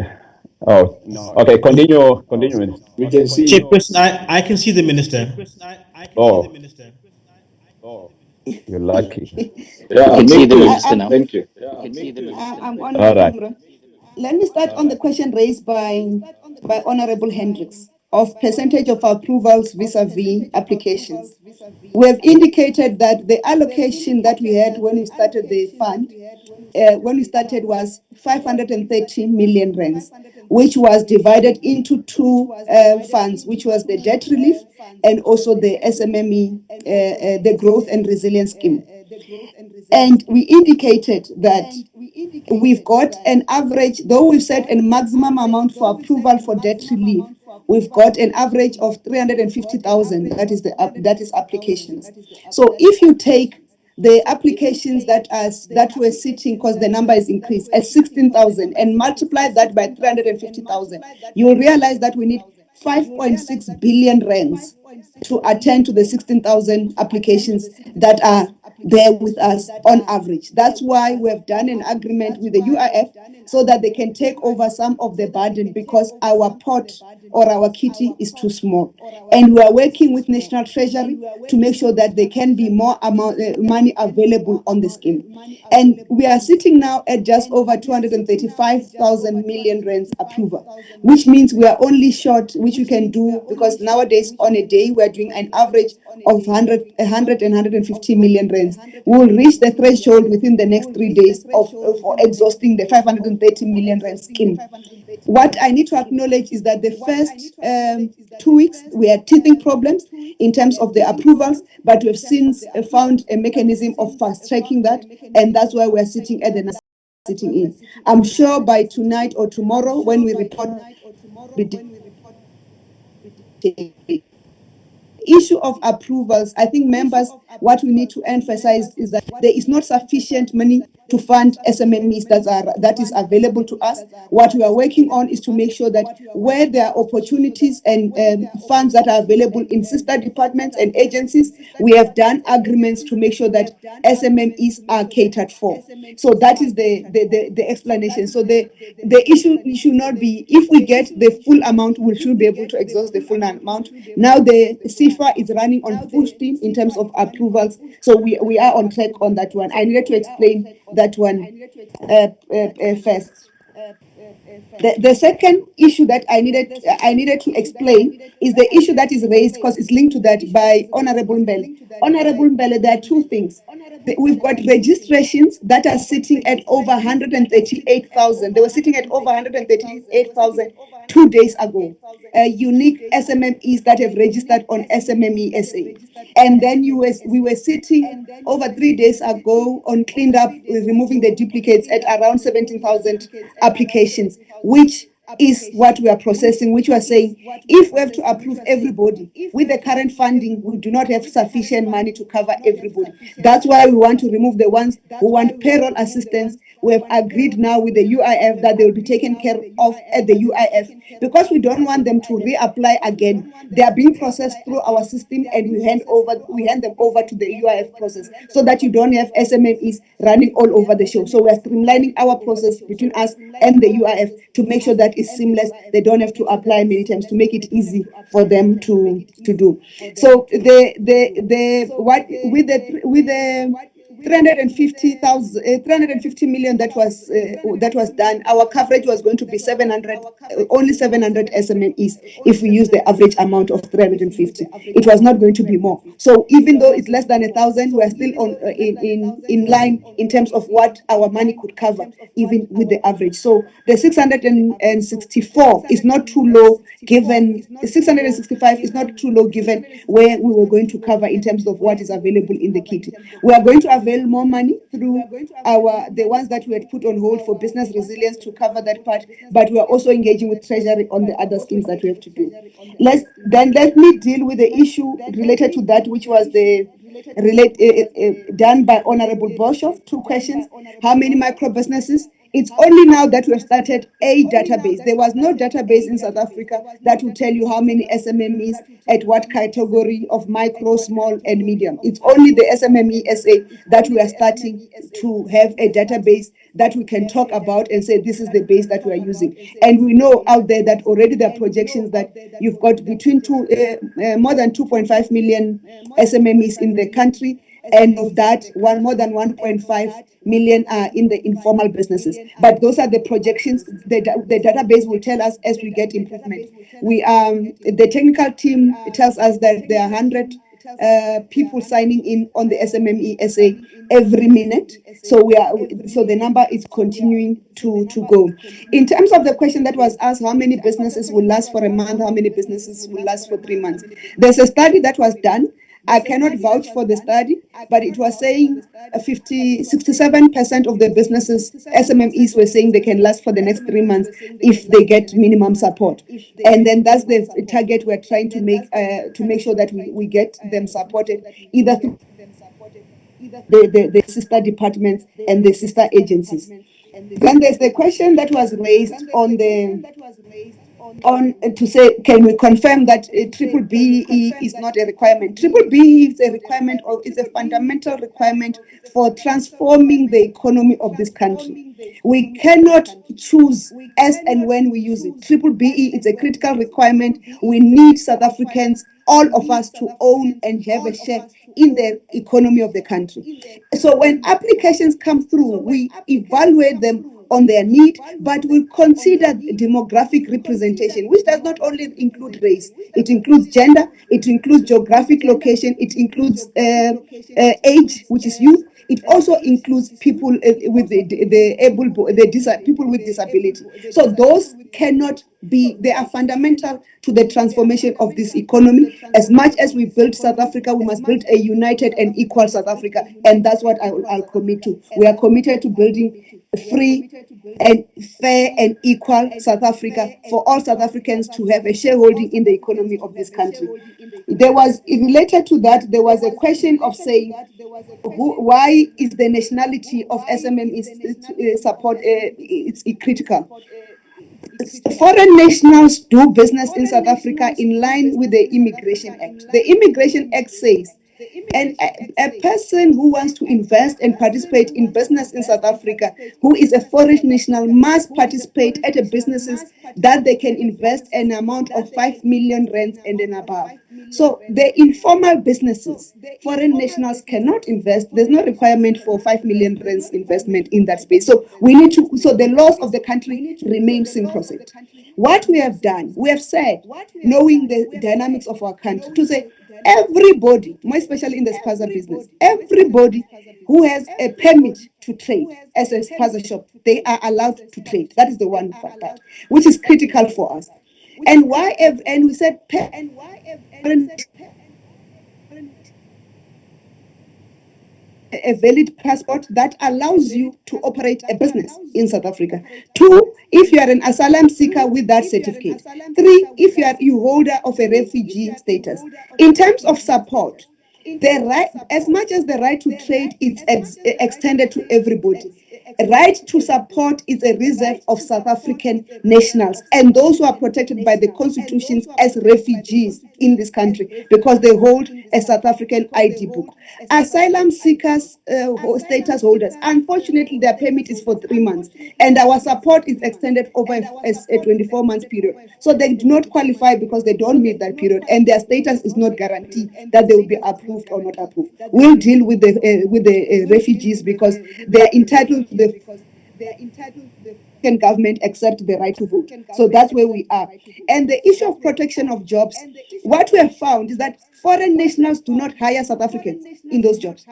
Oh, okay. Continue. Minister. We can see. Chairperson, I can see the minister. Oh. You're lucky. Yeah, can me see the too. minister now. Thank you. I'm All Honorable right. Kumra. Let me start on the question raised by Honorable Hendricks of percentage of approvals vis-a-vis applications. We have indicated that the allocation that we had when we started the fund, was 530 million rands, which was divided into two funds, which was the debt relief and also the SMME, the growth and resilience scheme. And we indicated that we've got an average, though we've set a maximum amount for approval for debt relief, we've got an average of 350,000. That is applications. So if you take the applications that were sitting, because the number is increased, at 16,000 and multiply that by 350,000, you will realize that we need 5.6 billion rands to attend to the 16,000 applications that are there with us on average. That's why we have done an agreement with the UIF so that they can take over some of the burden, because our pot or our kitty is too small. And we are working with National Treasury to make sure that there can be more money available on the scheme. And we are sitting now at just over 235,000 million rands approval, which means we are only short, which we can do, because nowadays on a day we are doing an average of 100 and 150 million rands. We will reach the threshold within the next 3 days of exhausting the 530 million rand scheme. What I need to acknowledge is that the first 2 weeks we had teething problems in terms of the approvals, but we have since found a mechanism of fast tracking that, and that's why we're sitting at the sitting in. I'm sure by tonight or tomorrow when we report the issue of approvals, I think members, what we need to emphasize is that there is not sufficient money to fund SMMEs that is available to us. What we are working on is to make sure that where there are opportunities and funds that are available in sister departments and agencies, we have done agreements to make sure that SMMEs are catered for. So that is the explanation. So the issue should not be if we get the full amount, we should be able to exhaust the full amount. Now the sefa is running on full steam in terms of approvals, so we are on track on that one. I needed to explain that one first. The second issue that I needed to explain is the issue that is raised, because it's linked to that, by Honorable Mbele. Honorable Mbele, there are two things. We've got registrations that are sitting at over 138,000. They were sitting at over 138,000 2 days ago. Unique SMMEs that have registered on SMME SA. And then we were sitting over 3 days ago on cleaned up, removing the duplicates at around 17,000 applications, which is what we are processing, which we are saying, if we have to approve everybody, with the current funding, we do not have sufficient money to cover everybody. That's why we want to remove the ones who want payroll assistance. We have agreed now with the UIF that they will be taken care of at the UIF, because we don't want them to reapply again. They are being processed through our system, and we hand them over to the UIF process, so that you don't have SMMEs running all over the show. So we are streamlining our process between us and the UIF to make sure that it's seamless. They don't have to apply many times, to make it easy for them to do. So with the 350 million that was done, our coverage was going to be 700, only 700 SMMEs if we use the average amount of 350. It was not going to be more. So even though it's less than 1,000, we are still in line in terms of what our money could cover, even with the average. So the 664 is not too low, given 665 is not too low given where we were going to cover in terms of what is available in the kitty. We are going to avail more money through the ones that we had put on hold for business resilience to cover that part, but we are also engaging with Treasury on the other schemes that we have to do. Let me deal with the issue related to that, which was done by Honorable Boshoff. 2 questions. How many micro businesses? It's only now that we have started a database. There was no database in South Africa that will tell you how many SMMEs at what category of micro, small, and medium. It's only the SMME SA that we are starting to have a database that we can talk about and say this is the base that we are using. And we know out there that already there are projections that you've got between more than 2.5 million SMMEs in the country. and of that, more than 1.5 million are in the informal businesses. But those are the projections. The database will tell us as we get improvement. The technical team tells us that there are 100 people signing in on the SMME SA every minute. So the number is continuing to go. In terms of the question that was asked, how many businesses will last for a month, how many businesses will last for 3 months? There's a study that was done. I cannot vouch for the study, but it was saying 67% of the businesses, SMMEs, were saying they can last for the next 3 months if they get minimum support. And then that's the target we're trying to make sure that we get them supported either through the sister departments and the sister agencies. Then there's the question that was raised to say, can we confirm that triple BE is not a requirement? Triple BE is a requirement, or is a fundamental requirement for transforming the economy of this country. We cannot choose as and when we use it. Triple BE is a critical requirement. We need South Africans, all of us, to own and have a share in the economy of the country. So when applications come through, we evaluate them on their need, but will consider demographic representation, which does not only include race. It includes gender, it includes geographic location, it includes age, which is youth. It also includes people with people with disability. So those cannot be, they are fundamental to the transformation of this economy. As much as we build South Africa, we must build a united and equal South Africa, and that's what I'll commit to. We are committed to building free and fair and equal South Africa for all South Africans to have a shareholding in the economy of this country. Related to that, there was a question of saying, why is the nationality of SMME support it's critical? Foreign nationals do business in South Africa in line with the Immigration Act. The Immigration Act says, and a person who wants to invest and participate in business in South Africa, who is a foreign national, must participate at a businesses that they can invest an amount of 5 million rands and then above. So the informal businesses, foreign nationals cannot invest. There's no requirement for 5 million rands investment in that space. So the laws of the country remain synchronized. What we have done, we have said, knowing the dynamics of our country, to say everybody, more especially in the Spaza business, everybody who has a permit to trade as a Spaza shop, they are allowed to trade. That is the one part, which is critical for us. And we said a valid passport that allows you to operate a business in South Africa. 2, if you are an asylum seeker with that certificate. 3, if you are holder of a refugee status. In terms of support, the right, as much as the right to trade is extended to everybody, right to support is a reserve of South African nationals and those who are protected by the constitutions as refugees in this country because they hold a South African ID book. Asylum seekers, status holders, unfortunately their permit is for 3 months and our support is extended over a 24-month period. So they do not qualify because they don't meet that period and their status is not guaranteed that they will be approved or not approved. We'll deal with the refugees because they're entitled to the government accept the right to vote. So that's where we are. And the issue of protection of jobs, what we have found is that foreign nationals do not hire South Africans in those jobs.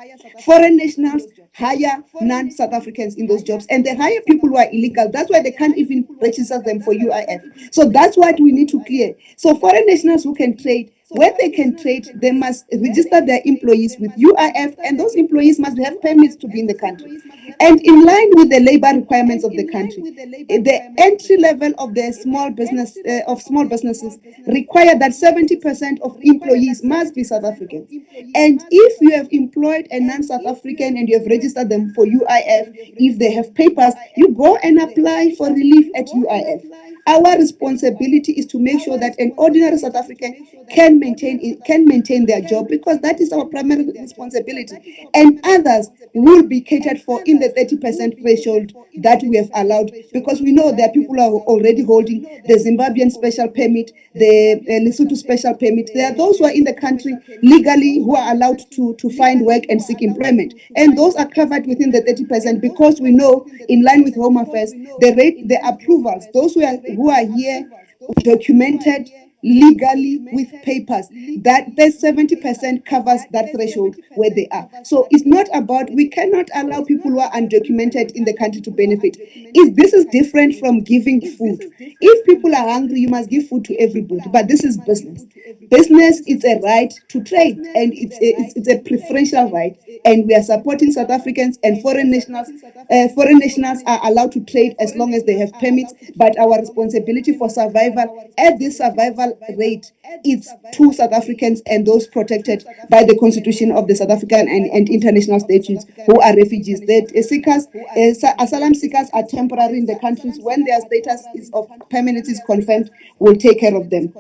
Foreign nationals hire non-South Africans in those jobs and they hire people who are illegal. That's why they can't even register them for UIF. So that's what we need to clear. So foreign nationals who can trade, when they can trade, they must register their employees with UIF and those employees must have permits to be in the country. And in line with the labor requirements of the country, the entry level of the small businesses require that 70% of employees must be South Africans. And if you have employed a non-South African and you have registered them for UIF, if they have papers, you go and apply for relief at UIF. Our responsibility is to make sure that an ordinary South African can maintain their job, because that is our primary responsibility. And others will be catered for in the 30% threshold that we have allowed, because we know there are people who are already holding the Zimbabwean special permit, the Lesotho special permit. There are those who are in the country legally who are allowed to find work and seek employment, and those are covered within the 30%, because we know, in line with Home Affairs, the approvals, those who are here documented legally with papers, that the 70% covers that threshold where they are. So it's not about, we cannot allow people who are undocumented in the country to benefit. This is different from giving food. If people are hungry, you must give food to everybody, but this is business. Business is a right to trade, and it's a preferential right, and we are supporting South Africans and foreign nationals. Foreign nationals are allowed to trade as long as they have permits, but our responsibility for survival at this survival rate is to South Africans and those protected by the Constitution of the South African and international statutes who are refugees. That seekers, asylum seekers are temporary in the countries. When their status of permanence is confirmed, we'll take care of them.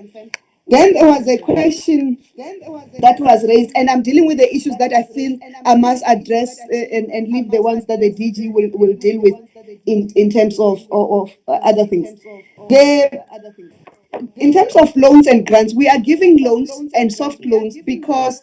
Then there was a question that was raised, and I'm dealing with the issues that I feel I must address and leave the ones that the DG will deal with in terms of other things. In terms of loans and grants, we are giving loans and soft loans because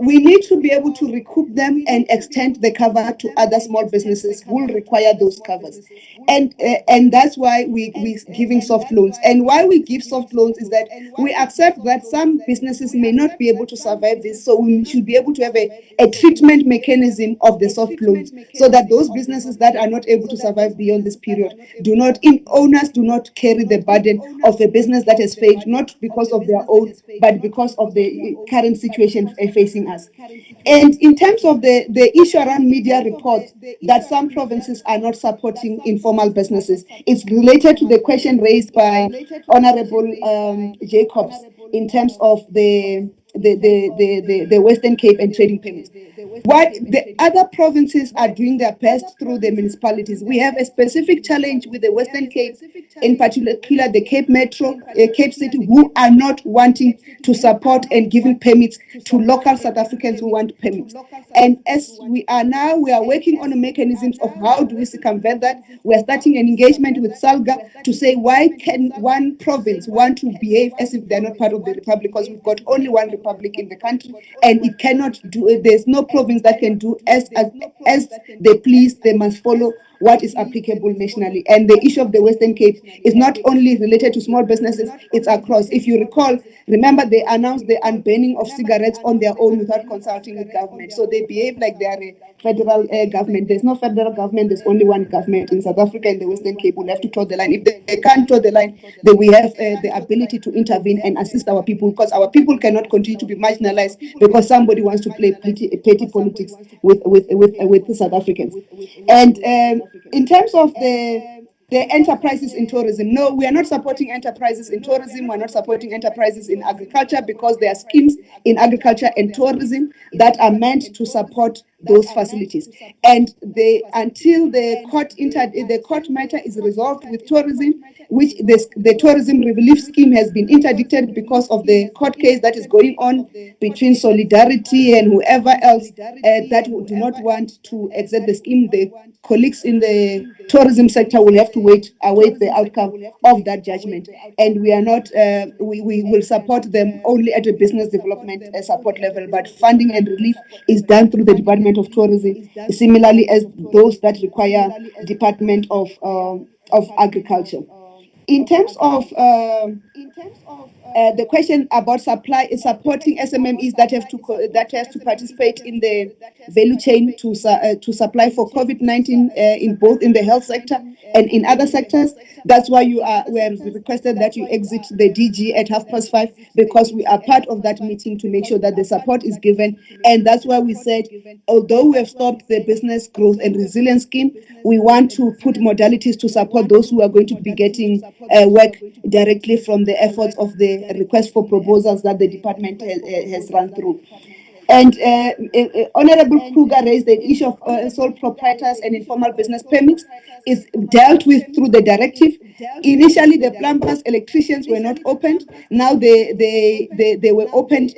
we need to be able to recoup them and extend the cover to other small businesses who will require those covers. And that's why we're giving soft loans. And why we give soft loans is that we accept that some businesses may not be able to survive this, so we should be able to have a treatment mechanism of the soft loans, so that those businesses that are not able to survive beyond this period owners do not carry the burden of a business that has failed, not because of their own, but because of the current situation facing us. And in terms of the issue around media reports that some provinces are not supporting informal businesses, it's related to the question raised by Honorable Jacobs in terms of the Western Cape and trading permits. What the other provinces are doing their best through the municipalities. We have a specific challenge with the Western Cape, in particular the Cape Metro, Cape City, who are not wanting to support and giving permits to local South Africans who want permits. And as we are now, we are working on the mechanisms of how do we circumvent that. We are starting an engagement with SALGA to say, why can one province want to behave as if they're not part of the republic, because we've got only one republic in the country, and it cannot do, there's no province that can do as they please. They must follow what is applicable nationally. And the issue of the Western Cape is not only related to small businesses, it's across. If you recall, remember they announced the unbanning of cigarettes on their own without consulting with government. So they behave like they are a federal government. There's no federal government, there's only one government in South Africa, and the Western Cape will have to toe the line. If they can't toe the line, then we have the ability to intervene and assist our people, because our people cannot continue to be marginalized because somebody wants to play petty politics with the South Africans. And in terms of the enterprises in tourism, no, we are not supporting enterprises in tourism. We're not supporting enterprises in agriculture, because there are schemes in agriculture and tourism that are meant to support those facilities. And until the court matter is resolved with tourism, which the tourism relief scheme has been interdicted because of the court case that is going on between Solidarity and whoever else that do not want to exit the scheme. The colleagues in the tourism sector will have to await the outcome of that judgment. And we are not, we will support them only at a business development support level, but funding and relief is done through the Department of Tourism, similarly as those that require Department of Agriculture. In terms of the question about supporting SMMEs that have to participate in the value chain to supply for COVID-19 in both in the health sector and in other sectors, that's why we have requested that you exit the DG at 5:30, because we are part of that meeting to make sure that the support is given. And that's why we said, although we have stopped the business growth and resilience scheme, we want to put modalities to support those who are going to be getting work directly from the efforts of the request for proposals that the department has run through. And Honorable Kruger raised the issue of sole proprietors and informal business permits is dealt with through the directive. Initially, the plumbers, electricians were not opened. Now they were opened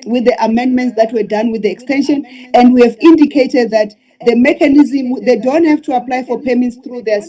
with the amendments that were done with the extension, and we have indicated that the mechanism, they don't have to apply for permits through their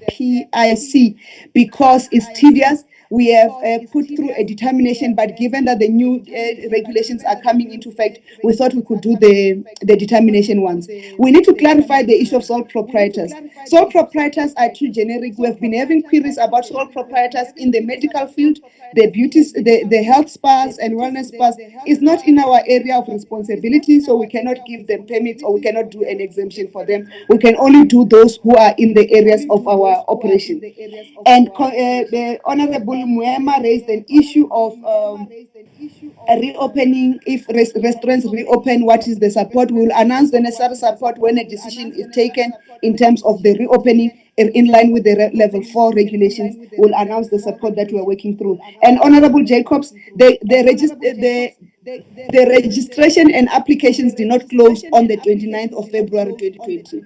PIC because it's tedious. We have put through a determination, but given that the new regulations are coming into effect, we thought we could do the determination once. We need to clarify the issue of sole proprietors. Sole proprietors are too generic. We have been having queries about sole proprietors in the medical field, the beauties, the health spas and wellness spas. Is not in our area of responsibility, so we cannot give them permits or we cannot do an exemption for them. We can only do those who are in the areas of our operation. And the Honorable Muema raised an issue of a reopening. If restaurants reopen, what is the support? We will announce the necessary support when a decision is taken in terms of the reopening in line with the level 4 regulations. We'll announce the support that we're working through. And Honorable Jacobs, the registration and applications did not close on the 29th of February 2020.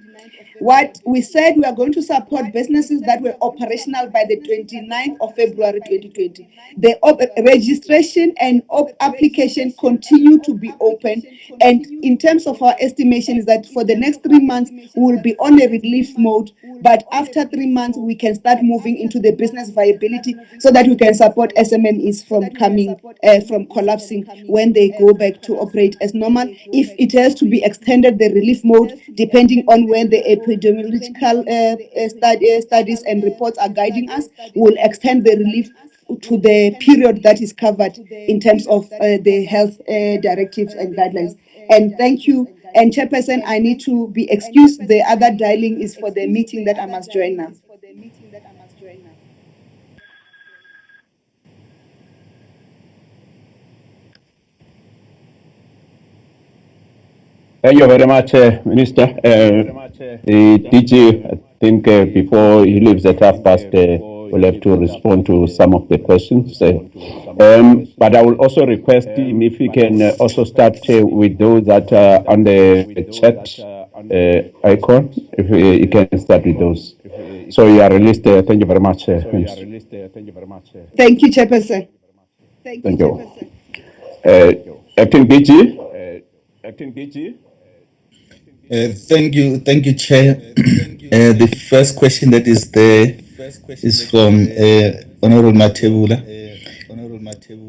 What we said, we are going to support businesses that were operational by the 29th of February 2020. The registration and application continue to be open. And in terms of our estimation is that for the next 3 months, we will be on a relief mode. But after 3 months, we can start moving into the business viability so that we can support SMMEs from collapsing when they go back to operate as normal. If it has to be extended, the relief mode, depending on when the epidemiological studies and reports are guiding us, will extend the relief to the period that is covered in terms of the health directives and guidelines. And thank you. And Chairperson, I need to be excused. The other dialing is for the meeting that I must join now. Thank you very much, Minister. DG, I think before he leaves at past, we'll have to respond to some of the questions. But I will also request him if he can also start with those that are on the chat icon, if he can start with those. So you are released. Thank you very much, Minister. Thank you, Chairperson. Thank you. Acting DG. Thank you, Chair. The first question that is there is from Honorable Matebula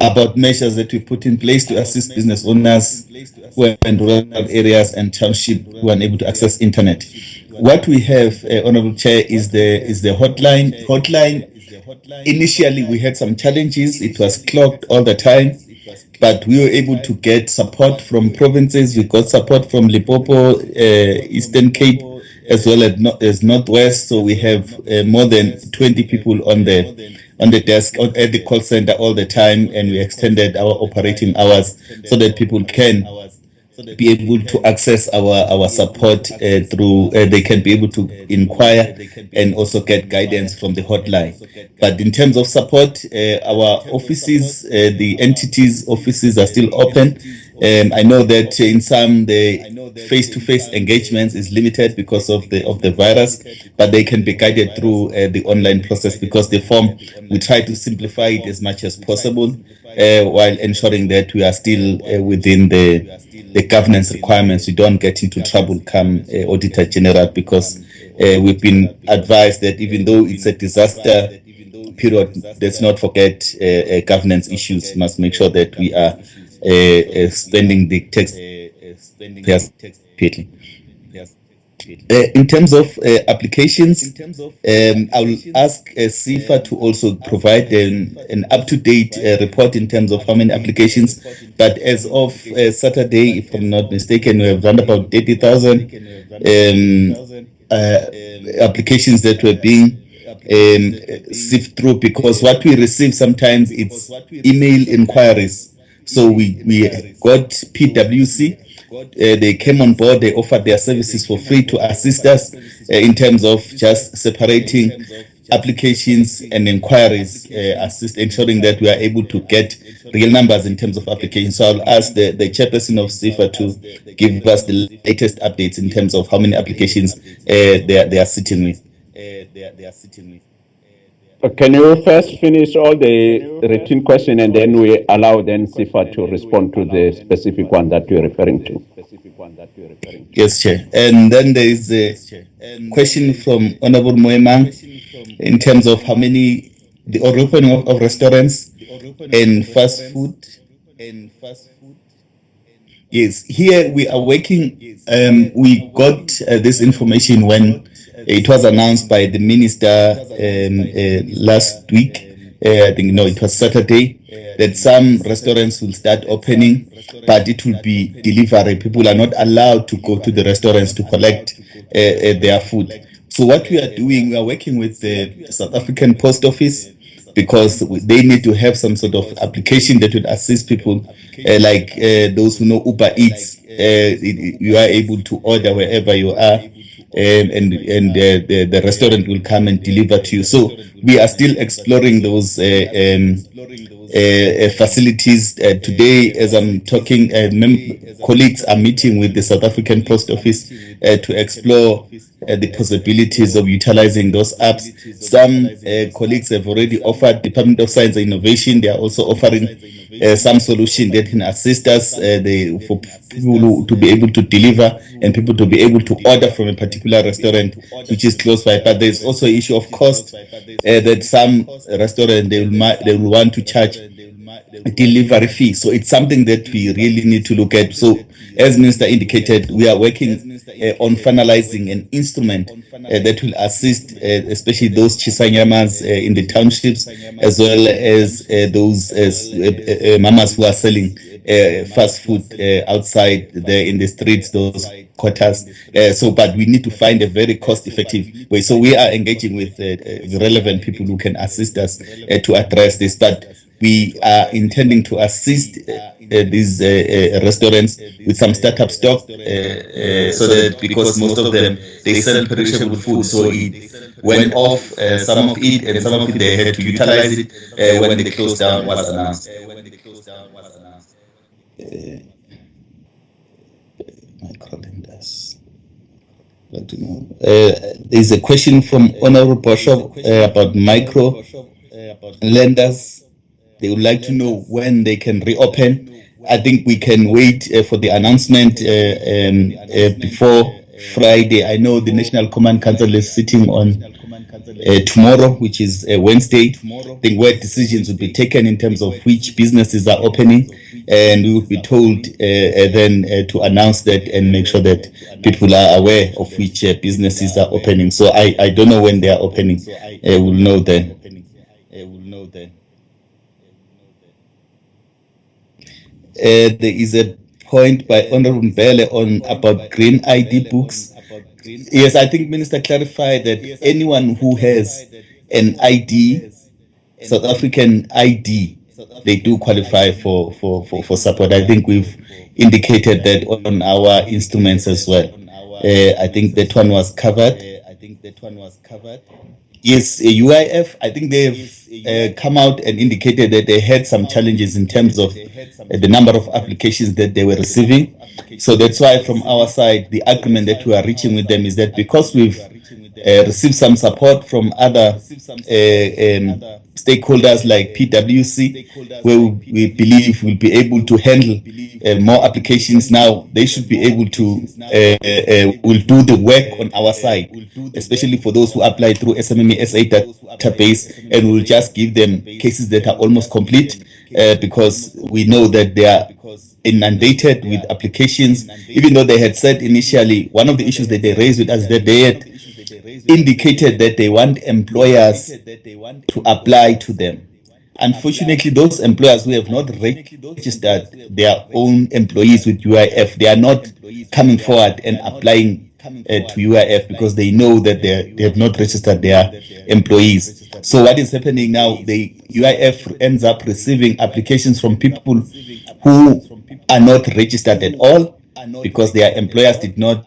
about measures that we put in place to assist business owners who are in rural areas and township who are unable to access internet. What we have, Honorable Chair, is the hotline. Initially, we had some challenges. It was clogged all the time, but we were able to get support from provinces. We got support from Limpopo, Eastern Cape, as well as Northwest. So we have more than 20 people on the desk at the call center all the time, and we extended our operating hours so that people can be able to access our support through they can be able to inquire and also get guidance from the hotline. But in terms of support, our offices, the entities offices are still open. I know that in some the face-to-face engagements is limited because of the virus, but they can be guided through the online process, because the form, we try to simplify it as much as possible while ensuring that we are still within the governance requirements. We don't get into trouble come Auditor General, because we've been advised that even though it's a disaster period, let's not forget governance issues. Must make sure that we are spending the taxpayers paid. In terms of applications, I will ask SEFA to also provide an up-to-date report in terms of how many applications. But as of Saturday, if I'm not mistaken, we have run about 30,000 applications that were being sift through, because what we receive sometimes it's email inquiries. So we got PwC. They came on board, they offered their services for free to assist us in terms of just separating applications and inquiries, assist ensuring that we are able to get real numbers in terms of applications. So I'll ask the chairperson of SEFA to give us the latest updates in terms of how many applications they are sitting with. Can you first finish all the routine question and then we allow then SEFA to respond to the specific one that you're referring to? Yes, Chair. And then there is a question from Honorable Moemang in terms of how many, the opening of restaurants and fast food. Yes, here we are working. We got this information when it was announced by the minister last week. I think it was Saturday, that some restaurants will start opening, but it will be delivery. People are not allowed to go to the restaurants to collect their food. So what we are doing, we are working with the South African Post Office, because they need to have some sort of application that would assist people, like those who know Uber Eats. You are able to order wherever you are, and the restaurant will come and deliver to you. So we are still exploring those facilities. Today, as I'm talking, colleagues are meeting with the South African Post Office to explore the possibilities of utilizing those apps. Some colleagues have already offered. Department of Science and Innovation, they are also offering some solution that can assist us for people to be able to deliver and people to be able to order from a particular restaurant which is close by. But there's also an issue of cost, that some restaurant they will want to charge a delivery fee. So it's something that we really need to look at. So as Minister indicated, we are working on finalizing an instrument that will assist especially those Chisanyamas in the townships, as well as those mamas who are selling fast food outside there in the streets, those quarters. But we need to find a very cost-effective way. So we are engaging with the relevant people who can assist us to address this. But we are intending to assist these restaurants with some startup stock, so that, because most of them, they sell perishable food, so it went off, some of it, and some of it they had to utilize it when the close down was announced. My calendars. There's a question from Honorable Boshoff about micro lenders. They would like to know when they can reopen. I think we can wait for the announcement before Friday. I know the National Command Council is sitting on tomorrow, which is Wednesday. I think where decisions will be taken in terms of which businesses are opening, and we will be told then to announce that and make sure that people are aware of which businesses are opening. So I don't know when they are opening. We'll know then. There is a point by Honorable Mbele on about green ID books. Yes, I think Minister clarified that anyone who has an ID, South African ID, they do qualify for support. I think we've indicated that on our instruments as well. I think that one was covered. Yes, UIF, I think they've come out and indicated that they had some challenges in terms of the number of applications that they were receiving. So that's why from our side, the agreement that we are reaching with them is that because we've received some support from other stakeholders like PwC, where we believe we'll be able to handle more applications now, they should be able to will do the work on our side, especially for those who apply through SMME SA database, and we'll just give them cases that are almost complete, because we know that they are inundated with applications. Even though they had said initially, one of the issues that they raised with us, that they had indicated that they want employers to apply to them. Unfortunately, those employers who have not registered their own employees with UIF, they are not coming forward and applying to UIF because they know that they have not registered their employees. So what is happening now, the UIF ends up receiving applications from people who are not registered at all because their employers did not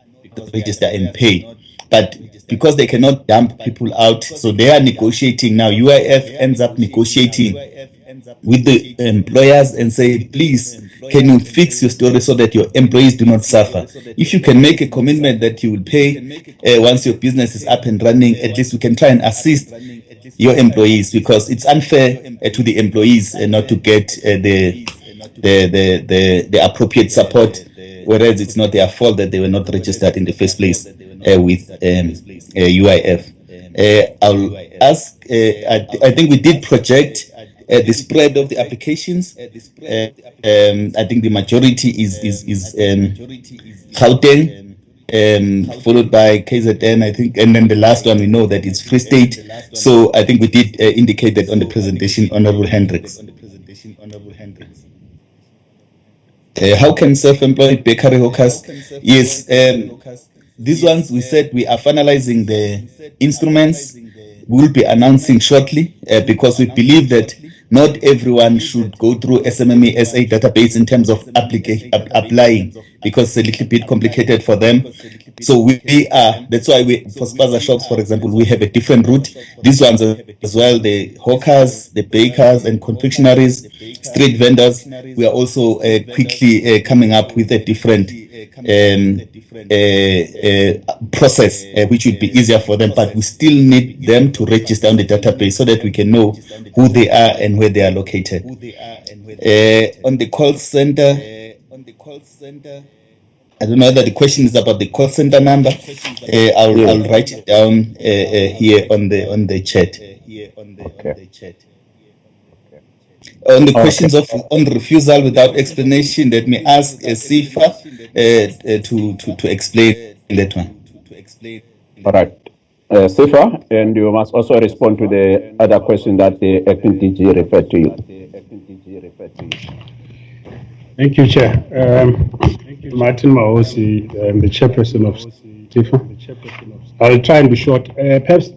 register and pay. but because they cannot dump people out, so they are negotiating now. UIF ends up negotiating with the employers and say, please, can you fix your story so that your employees do not suffer? If you can make a commitment that you will pay once your business is up and running, at least we can try and assist your employees, because it's unfair to the employees not to get the appropriate support, whereas it's not their fault that they were not registered in the first place with UIF. I'll ask, I think we did project the spread of the applications. I think the majority is Gauteng, followed by KZN, I think, and then the last one we know that it's Free State. So I think we did indicate that on the presentation, Honorable Hendricks. How can self-employed bakery hawkers? Yes, these ones we said we are finalizing the instruments. We will be announcing shortly because we believe that not everyone should go through SMME SA database in terms of applying, because it's a little bit complicated for them. So that's why for Spaza shops, for example, we have a different route. These ones as well, the hawkers, the bakers and confectionaries, street vendors, we are also quickly coming up with a different process which would be easier for them, but we still need them to register on the database so that we can know who they are and where they are located. On the call center, I don't know whether the question is about the call center number. I'll write it down here on the chat. Okay. On the questions on refusal without explanation, let me ask SEFA to explain that one. All right. SEFA, and you must also respond to the other question that the acting DG referred to you. Thank you, Chair. Martin Maosi, the chairperson of SEFA. I'll try and be short. Perhaps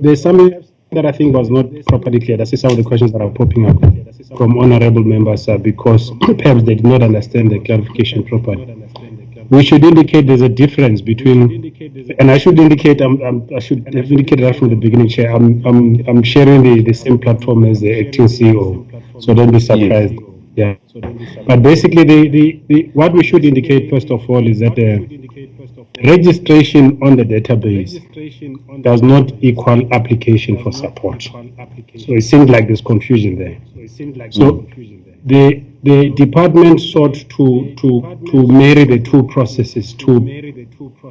there's something that I think was not properly clear. That's some of the questions that are popping up from honorable members because perhaps they did not understand the clarification properly. We should indicate there's a difference between, and I should indicate, I should have indicated that from the beginning, Chair. I'm sharing the same platform as the acting CEO, so don't be surprised. Yeah. But basically, the what we should indicate first of all is that registration on the database does not equal application for support. So it seems like there's confusion there. So the department sought to marry the two processes to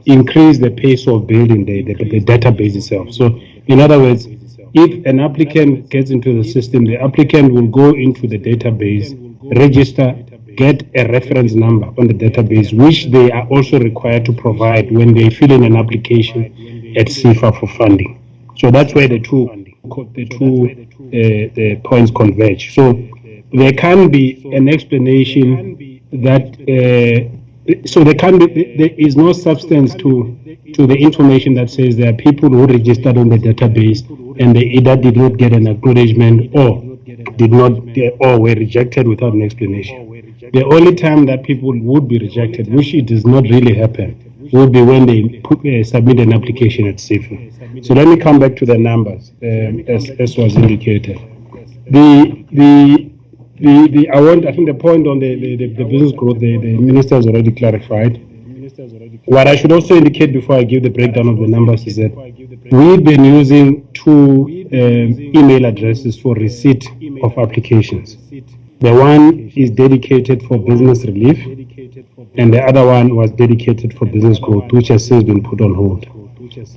increase the pace of building the database itself. So in other words, if an applicant gets into the system, the applicant will go into the database, register, get a reference number on the database, which they are also required to provide when they fill in an application at SEFA for funding. So that's where the two points converge. So there can be an explanation that there is no substance to the information that says there are people who registered on the database and they either did not get an acknowledgement or were rejected without an explanation. The only time that people would be rejected, which it does not really happen, would be when they submit an application at SEFA. So let me come back to the numbers, as was indicated. I think the point on the business growth, the minister has already clarified. What I should also indicate before I give the breakdown of the numbers is that we've been using two email addresses for receipt of applications. The one is dedicated for business relief, and the other one was dedicated for business growth, which has since been put on hold.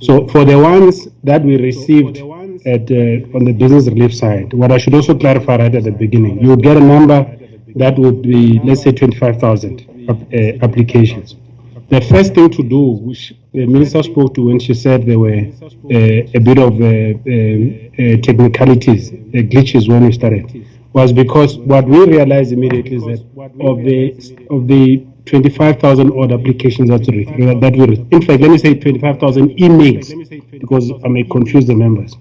So for the ones that we received on the business relief side, what I should also clarify right at the beginning, you would get a number that would be, let's say, 25,000 applications. The first thing to do, which the minister spoke to when she said there were a bit of technicalities, glitches when we started, was because what we realized immediately is that of the 25,000 odd applications that we, in fact, let me say 25,000 emails, because I may confuse the members.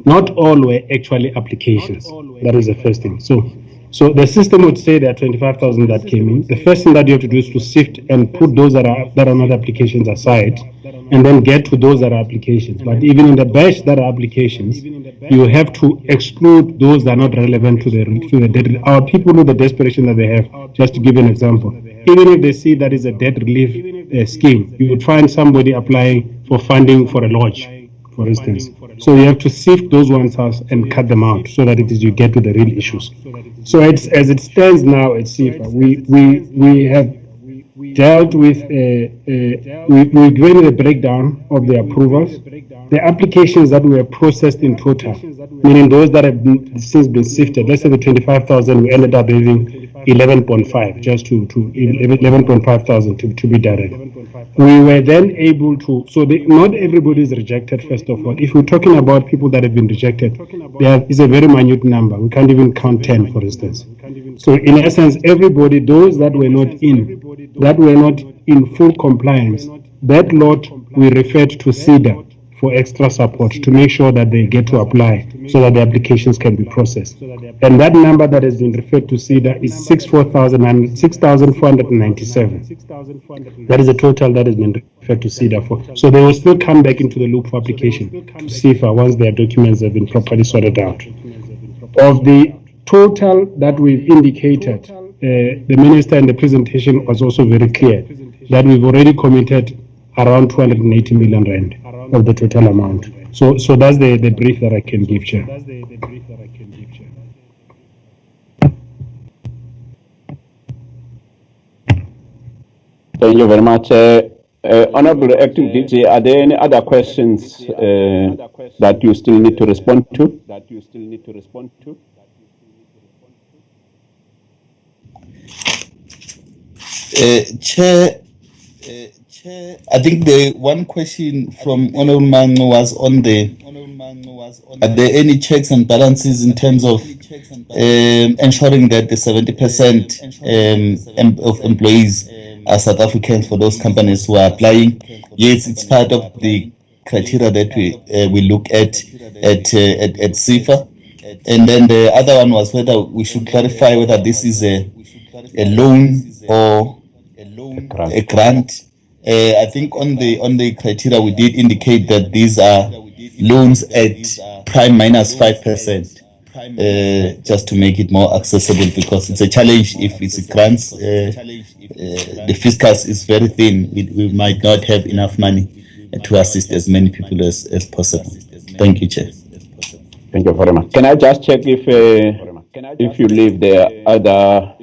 Not all were actually applications. That is the first thing. So So the system would say there are 25,000 that came in. The first thing that you have to do is to sift and put those that are not applications aside, and then get to those that are applications. But even in the batch that are applications, you have to exclude those that are not relevant to the debt. Our people know the desperation that they have. Just to give you an example, even if they see that is a debt relief scheme, you would find somebody applying for funding for a lodge, for instance. So you have to sift those ones out and cut them out so that it is you get to the real issues. So it's, as it stands now at SEFA, we have dealt with, we're doing the breakdown of the approvals. The applications that were processed in total, meaning those that have since been sifted, let's say the 25,000, we ended up having 11.5, just to 11.5 thousand to be direct. We were then able to, so not everybody is rejected, first of all. If we're talking about people that have been rejected, there is a very minute number. We can't even count 10, for instance. So in essence, everybody, those that were not in full compliance, that lot we referred to CEDA for extra support to make sure that they get to apply so that the applications can be processed. And that number that has been referred to CEDA is 6,497. That is the total that has been referred to CEDA for. So they will still come back into the loop for application to SEFA once their documents have been properly sorted out. Of the total that we've indicated, the minister in the presentation was also very clear that we've already committed around 280 million rand of the total amount. So that's the brief that I can give, Chair. Thank you very much. Honorable Acting DG, are there any other questions that you still need to respond to? Chair, I think the one question from Honorable Mango was on are there any checks and balances in terms of ensuring that the 70% of employees are South Africans for those companies who are applying? Yes, it's part of the criteria that we look at SEFA. And then the other one was whether we should clarify whether this is a loan or a grant. I think on the criteria we did indicate that these are loans at prime minus 5%, just to make it more accessible, because it's a challenge if it's grants. The fiscus is very thin. We might not have enough money to assist as many people as possible. Thank you, Chair. Thank you very much. Can I just check if you leave the other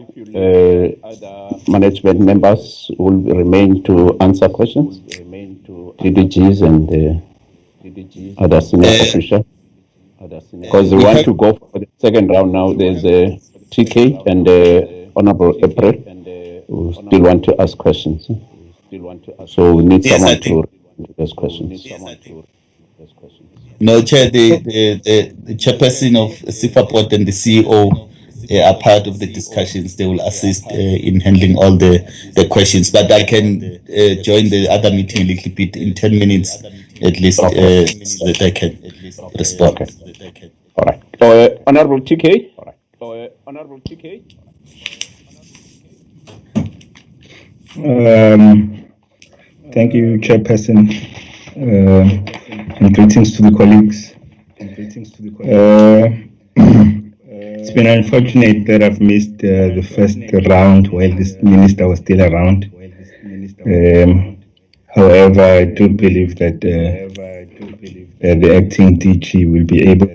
management members will remain to answer questions? DDGs and other senior officials? Because we want to go for the second round now. There's a TK and Honorable April who still want to ask questions. So we need someone to answer those questions. No, Chair, the chairperson of SEFA Port and the CEO are part of the discussions. They will assist in handling all the questions. But I can join the other meeting a little bit in 10 minutes at least, so that I can respond. Okay. All right. Honorable TK. Thank you, Chairperson, and greetings to the colleagues. It's been unfortunate that I've missed the first round while this minister was still around. However, I do believe that the acting DG will be able.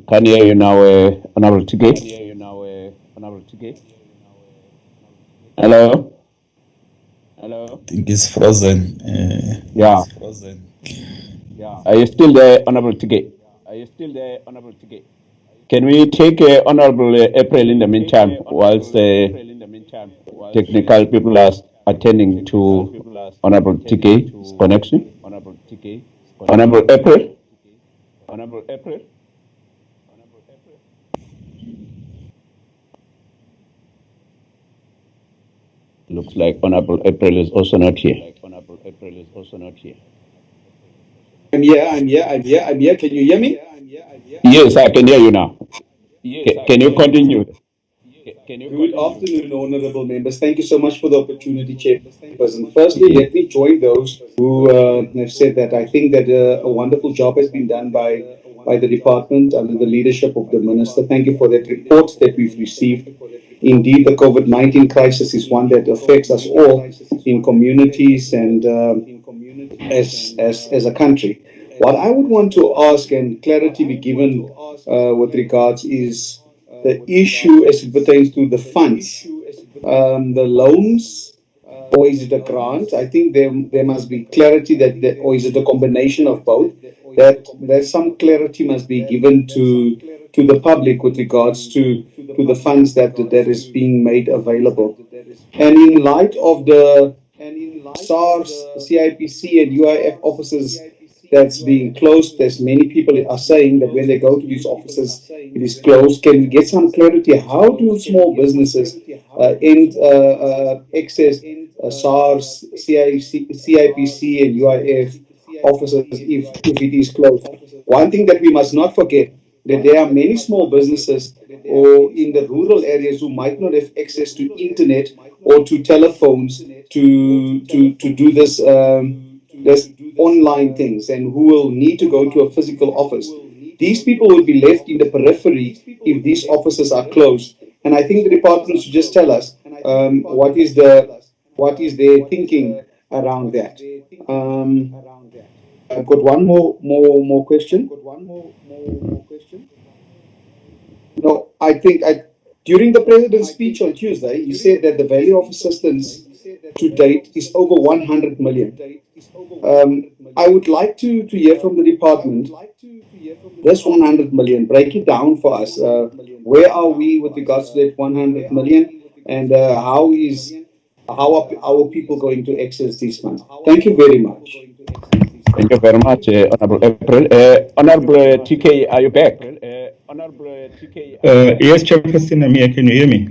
Can hear you now, Honorable TK. Hello. I think it's frozen. Yeah. Are you still there, Honorable TK? Can we take Honorable April in the meantime, whilst technical people are attending to Honorable TK's connection? Honorable April? Looks like Honorable April is also not here. I'm here. Can you hear me? Yes, I can hear you now. Can you continue? Good afternoon, honorable members. Thank you so much for the opportunity, Chairperson. Firstly, let me join those who have said that I think that a wonderful job has been done by the department under the leadership of the minister. Thank you for that report that we've received. Indeed, the COVID-19 crisis is one that affects us all in communities and as a country. What I would want to ask and clarity be given with regards is the issue as it pertains to the funds, the loans, or is it a grant? I think there must be clarity or is it a combination of both? That some clarity must be given to the public with regards to the funds that is being made available. And in light of the SARS, CIPC, and UIF offices that's being closed, there's many people are saying that when they go to these offices, it is closed. Can we get some clarity? How do small businesses access SARS, CIPC, and UIF offices if it is closed? One thing that we must not forget that there are many small businesses or in the rural areas who might not have access to internet or to telephones to do this online things and who will need to go to a physical office. These people will be left in the periphery if these offices are closed. And I think the department should just tell us what is their thinking around that. I've got one more question. No, I think during the president's speech on Tuesday, he said that the value of assistance to date is over 100 million. I would like to hear from the department this 100 million. Break it down for us. Where are we with regards to that 100 million, and how are our people going to access these funds? Thank you very much. Thank you very much, Honorable April. Honorable TK, are you back? Yes, Chairperson, I'm here. Can you hear me?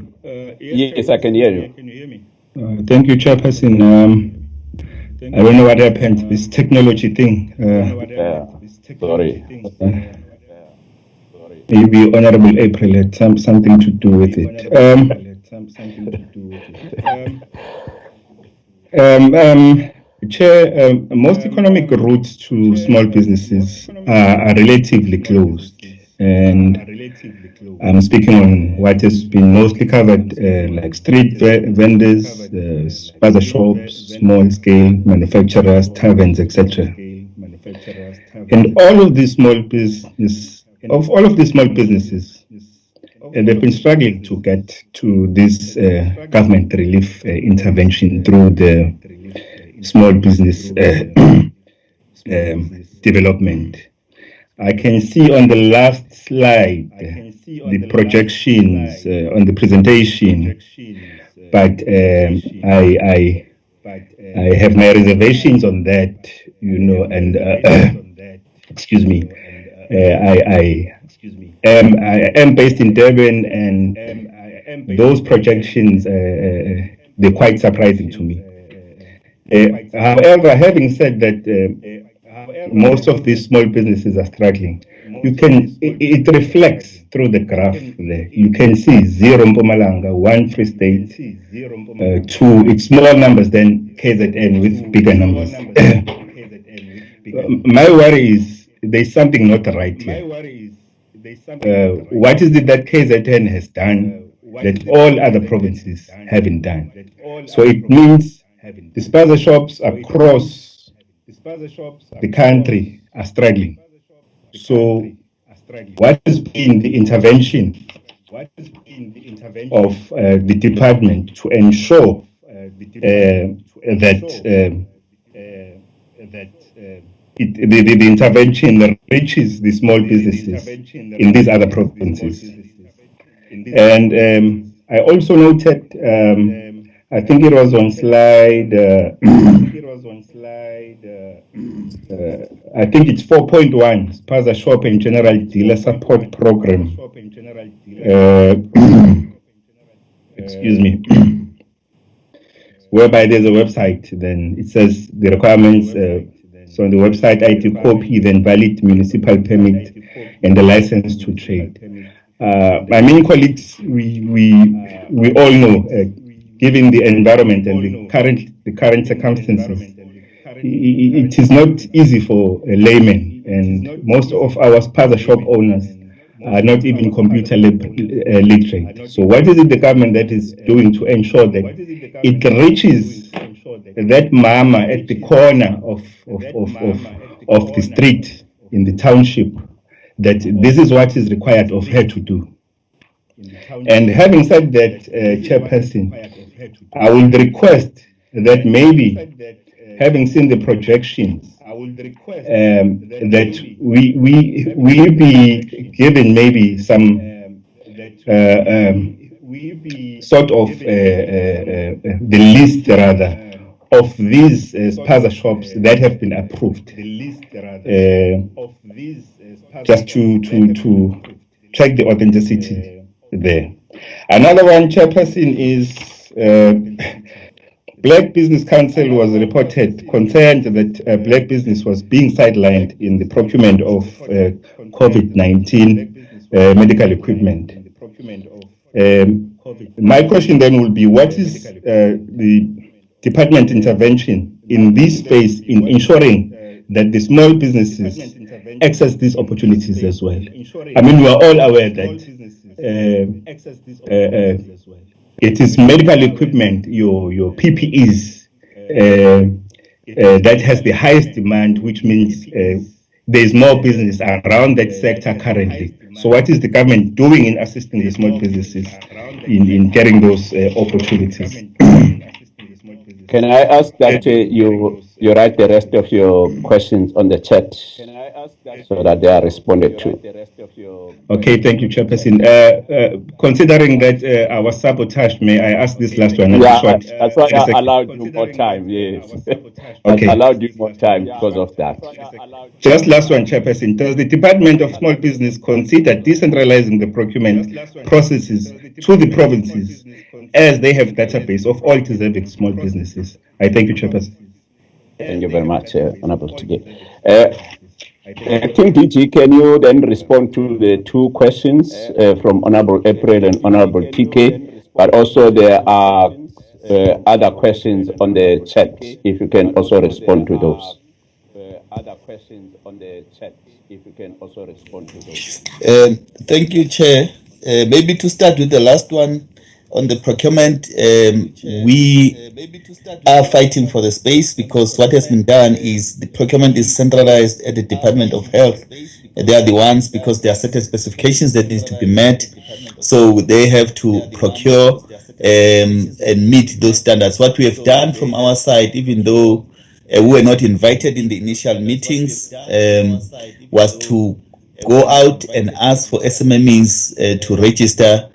Yes, I can hear you. Thank you, Chairperson. I don't know what happened, this technology thing. Sorry. Maybe Honorable April had something to do with it. Chair, most economic routes to small businesses are relatively closed, and I'm speaking on what has been mostly covered, like street vendors, spaza shops, small-scale manufacturers, taverns, etc. And all of these small businesses, and they've been struggling to get to this government relief intervention through the small business development. I can see on the last slide the projections on the presentation, but I have my reservations on that, and excuse me. I am based in Durban, and those projections they're quite surprising to me. However, having said that, most of these small businesses are struggling. It reflects through the graph there. You can see 0 Mpumalanga, 1 Free State, 2. It's smaller numbers than KZN with bigger numbers. My worry is there's something not right here. What is it that KZN has done that all other provinces haven't done? So it means the spaza shops across the country are struggling. So what has been the intervention of the department to ensure that the intervention reaches the small businesses in these other provinces? And I also noted, I think it was on slide, I think it's 4.1, Spaza Shop and General Dealer Support Program. Excuse me. Whereby there's a website, then it says the requirements, on the website, ID copy, then valid municipal permit, and the license to trade. My main colleagues, we all know, given the environment and the current circumstances, it is not easy for a layman, and most of our Spaza shop owners are not even computer literate. So what is it the government that is doing to ensure that it reaches that mama at the corner of the street in the township, that this is what is required of her to do? And having said that, Chairperson, I would request that maybe, having seen the projections, that we be given maybe some sort of the list rather of these Spaza shops that have been approved, just to check the authenticity there. Another one, Chairperson, is Black Business Council was reported concerned that black business was being sidelined in the procurement of COVID-19 medical equipment. My question then will be, what is the department intervention in this space in ensuring that the small businesses access these opportunities as well? I mean, we are all aware that it is medical equipment, your PPEs, that has the highest demand, which means there is more business around that sector currently. So what is the government doing in assisting the small businesses in getting those opportunities? Can I ask that you write the rest of your questions on the chat so that they are responded to? Okay, thank you, Chairperson. Considering that I was sabotaged, may I ask this last one? Yeah, short, that's why I allowed you more time. Yes, okay. I allowed you more time because of that. Just last one, Chairperson. Does the Department of Small Business consider decentralizing the procurement processes to the provinces, as they have database of all deserving small businesses? I thank you, Chairperson. Thank you very much, Honorable Tige. King DG, can you then respond to the two questions from Honorable April and Honorable TK? But also there are other questions on the chat, if you can also respond to those. Thank you, Chair. Maybe to start with the last one on the procurement, we are fighting for the space, because what has been done is the procurement is centralized at the Department of Health. They are the ones, because there are certain specifications that need to be met, so they have to procure and meet those standards. What we have done from our side, even though we were not invited in the initial meetings, was to go out and ask for SMMEs to register,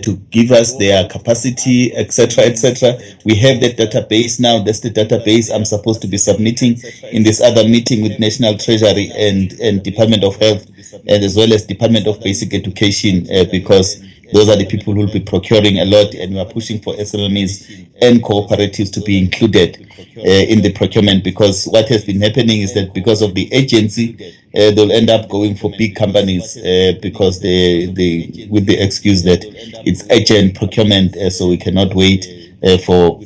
to give us their capacity, etc., etc. We have that database now. That's the database I'm supposed to be submitting in this other meeting with National Treasury and Department of Health, and as well as Department of Basic Education, because those are the people who will be procuring a lot, and we are pushing for SMMEs and cooperatives to be included in the procurement, because what has been happening is that because of the agency, they'll end up going for big companies because they with the excuse that it's agent procurement, so we cannot wait for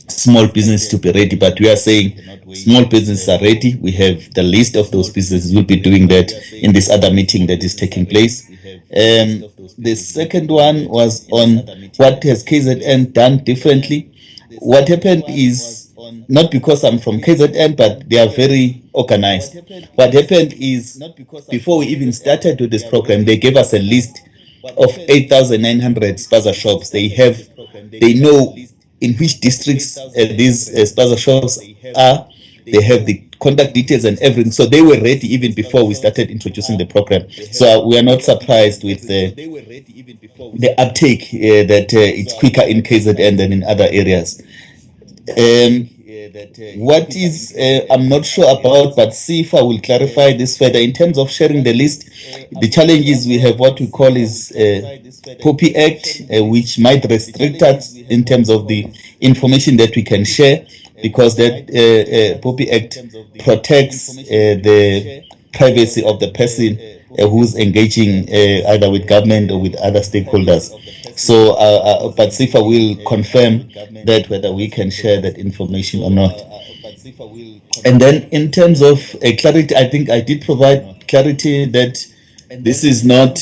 small business to be ready. But we are saying small businesses are ready. We have the list of those businesses. We'll be doing that in this other meeting that is taking place. The second one was on what has KZN done differently. What happened is, not because I'm from KZN, but they are very organized. What happened is, before we even started with this program, they gave us a list of 8,900 Spaza shops. They know in which districts these Spaza shops are. They have the contact details and everything, so they were ready even before we started introducing the program. So we are not surprised with the uptake that it's quicker in KZN than in other areas. What is I'm not sure about, but sefa will clarify this further in terms of sharing the list. The challenge is we have what we call is POPI Act, which might restrict us in terms of the information that we can share. because that POPI Act protects the privacy of the person who's engaging either with government or with other stakeholders. So, but SEFA will confirm that whether we can share that information or not. And then in terms of clarity, I think I did provide clarity that this is not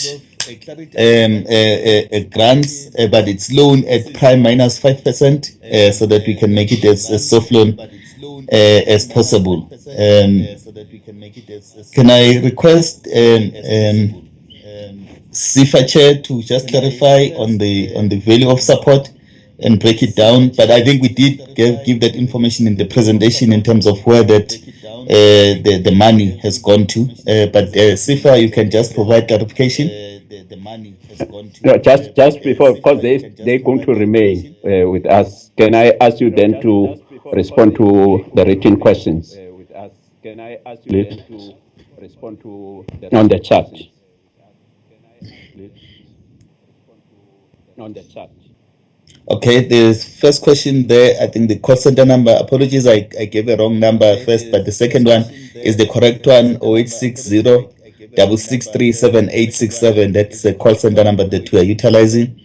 a grant, but it's loan at prime minus 5%, so that we can make it as a soft loan as possible. Can I request SEFA Chair to just clarify on the value of support and break it down? But I think we did give that information in the presentation in terms of where that the money has gone to. But SEFA, you can just provide clarification. No, just before, because they're going to remain with us. Can I ask you then to respond to the written questions? Please. On the chat. Okay, the first question there, I think the call center number, apologies, I gave a wrong number first, but the second one is the correct one, 0860 663 7867. That's the call center number that we are utilizing.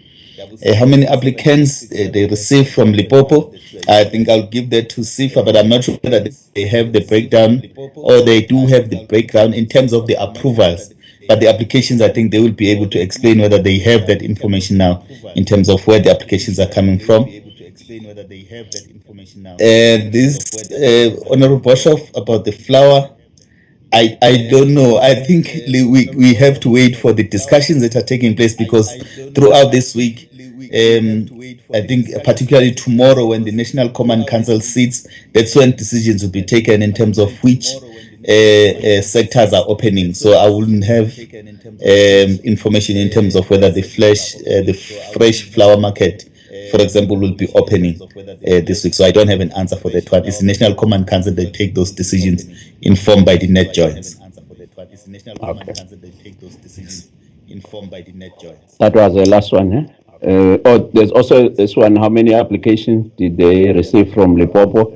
How many applicants they received from Limpopo? I think I'll give that to SEFA, but I'm not sure that they have the breakdown, or they do have the breakdown in terms of the approvals. But the applications, I think they will be able to explain whether they have that information now in terms of where the applications are coming from. This Honorable Boshoff about the flour, I don't know. I think we have to wait for the discussions that are taking place, because throughout this week, I think particularly tomorrow when the National Command Council sits, that's when decisions will be taken in terms of which sectors are opening. So I wouldn't have information in terms of whether the fresh flour market, for example, will be opening this week. So I don't have an answer for that one. It's the National Command Council that take those decisions, informed by the net joints. Okay. That was the last one, eh? Oh, there's also this one. How many applications did they receive from Limpopo?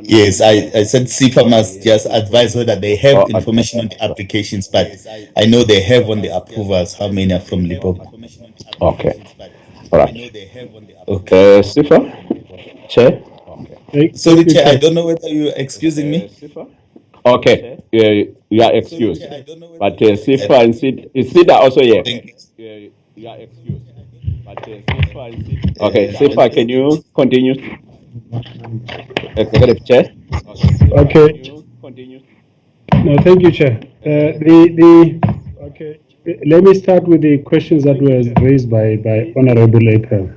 Yes, I said SEFA must just advise whether they have information on the applications, but I know they have on the approvals how many are from Limpopo. Okay. All right. Okay, SEFA, Chair. Sorry, Chair, I don't know whether you're excusing me. Okay, you are excused. But SEFA and SIDA also here. You are excused. But okay, SEFA, can you continue? Executive Chair. Okay. No, thank you, Chair. Okay. Let me start with the questions that were raised by Honorable April.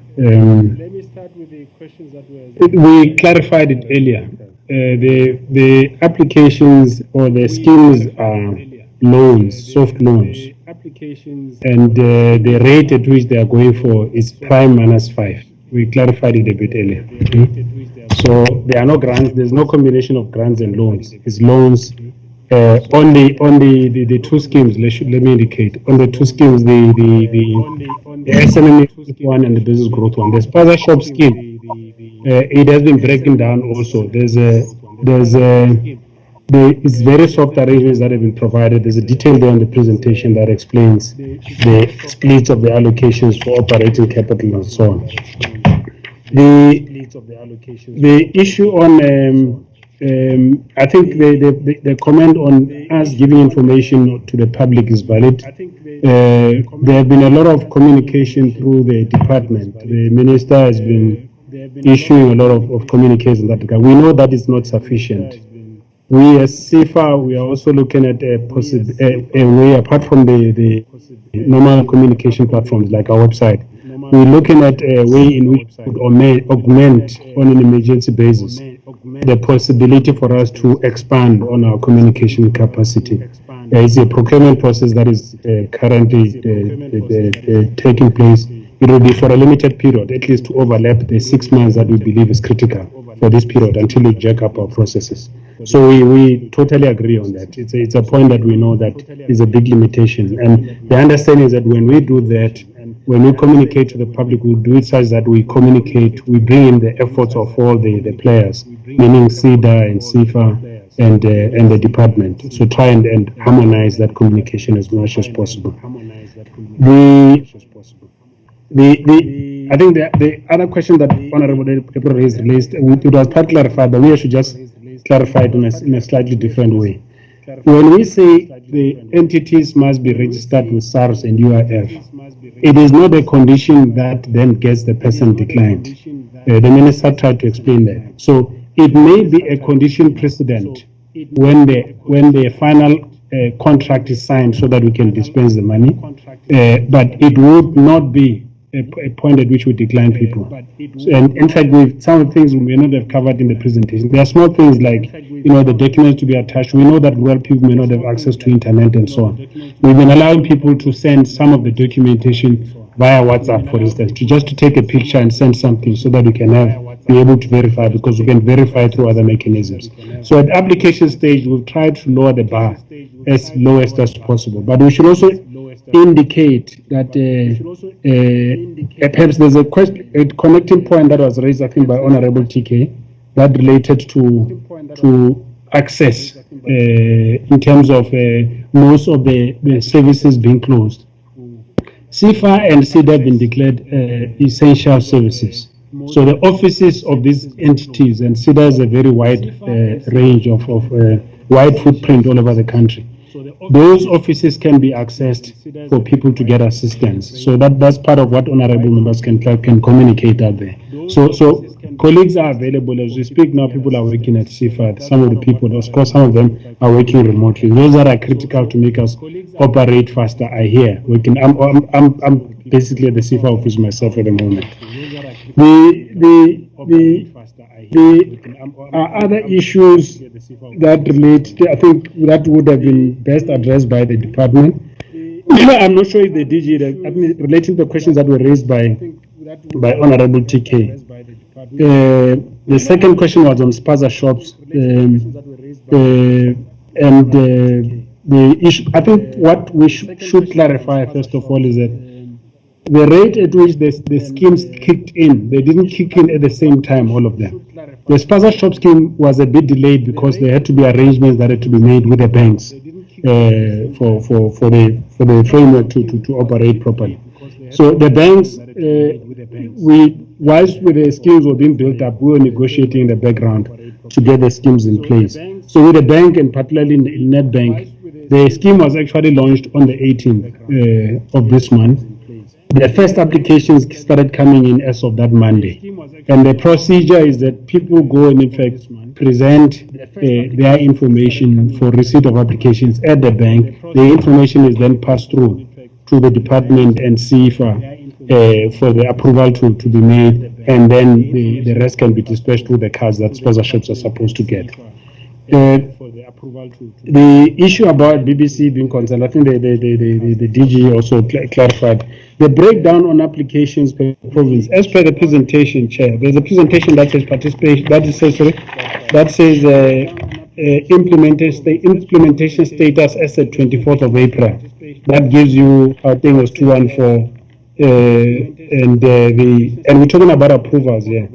We clarified it earlier. The applications or the schemes are loans, soft loans, and the rate at which they are going for is prime minus 5. We clarified it a bit earlier. So there are no grants. There's no combination of grants and loans. It's loans. On the two schemes, let me indicate. On the two schemes, the SMME one and the business growth one. The Spaza shop scheme, it has been breaking down also. It's very soft arrangements that have been provided. There's a detail there on the presentation that explains the splits of the allocations for operating capital and so on. The issue on I think the comment on us giving information to the public is valid. There have been a lot of communication through the department. The minister has been issuing a lot of communication that we know that is not sufficient. We as SEFA, we are also looking at a way apart from the normal communication platforms like our website. We're looking at a way in which we could augment on an emergency basis the possibility for us to expand on our communication capacity. There is a procurement process that is currently taking place. It will be for a limited period, at least to overlap the 6 months that we believe is critical for this period until we jack up our processes. So we totally agree on that. It's a point that we know that is a big limitation. And the understanding is that when we do that, when we communicate to the public, we'll do it such that we communicate, we bring in the efforts of all the players, meaning SEDA and sefa and the department. So try and harmonize that communication as much as possible. I think the other question that Honorable April has raised, it was part clarified, but we should just clarify it in a slightly different way. When we say the entities must be registered with SARS and UIF, it is not a condition that then gets the person declined. The minister tried to explain that. So it may be a condition precedent when the final contract is signed so that we can dispense the money, but it would not be a point at which we decline people. And in fact, some of the things we may not have covered in the presentation. There are small things like, the documents to be attached. We know that people may not have access to internet and so on. We've been allowing people to send some of the documentation via WhatsApp, for instance, just to take a picture and send something so that we can be able to verify, because we can verify through other mechanisms. So at application stage, we've tried to lower the bar as lowest as possible. But we should also indicate that perhaps there's a connecting point that was raised, I think, by Honorable TK, that related to access in terms of most of the services being closed. SEFA and SEDA have been declared essential services. So the offices of these entities, and SEDA has a very wide range of wide footprint all over the country. Those offices can be accessed for people to get assistance. So that's part of what honorable members can communicate out there. So colleagues are available as we speak now. People are working at SEFA. Some of the people, of course, some of them are working remotely. Those that are critical to make us operate faster are here working. I'm basically at the SEFA office myself at the moment. The other issues that relate, I think that would have been best addressed by the department. I'm not sure if the DG, relating to the questions that were raised by Honorable TK. The second question was on Spaza shops, and the issue. I think what we should clarify first of all is that the rate at which the schemes kicked in, they didn't kick in at the same time, all of them. The Spaza shop scheme was a bit delayed because there had to be arrangements that had to be made with the banks for the framework to operate properly. So the banks, whilst with the schemes were being built up, we were negotiating in the background to get the schemes in place. So with the bank, and particularly in NetBank, the scheme was actually launched on the 18th of this month. The first applications started coming in as of that Monday. And the procedure is that people go and, in fact, present their information for receipt of applications at the bank. The information is then passed through to the department and SEFA for the approval to be made, and then the rest can be dispatched through the cards that sponsorships are supposed to get. The issue about BBC being concerned, I think the DG also clarified. The breakdown on applications per province, as per the presentation, Chair, there's a presentation that says participation, that says implementation status as at 24th of April. That gives you, I think it was 214, and we're talking about approvals here,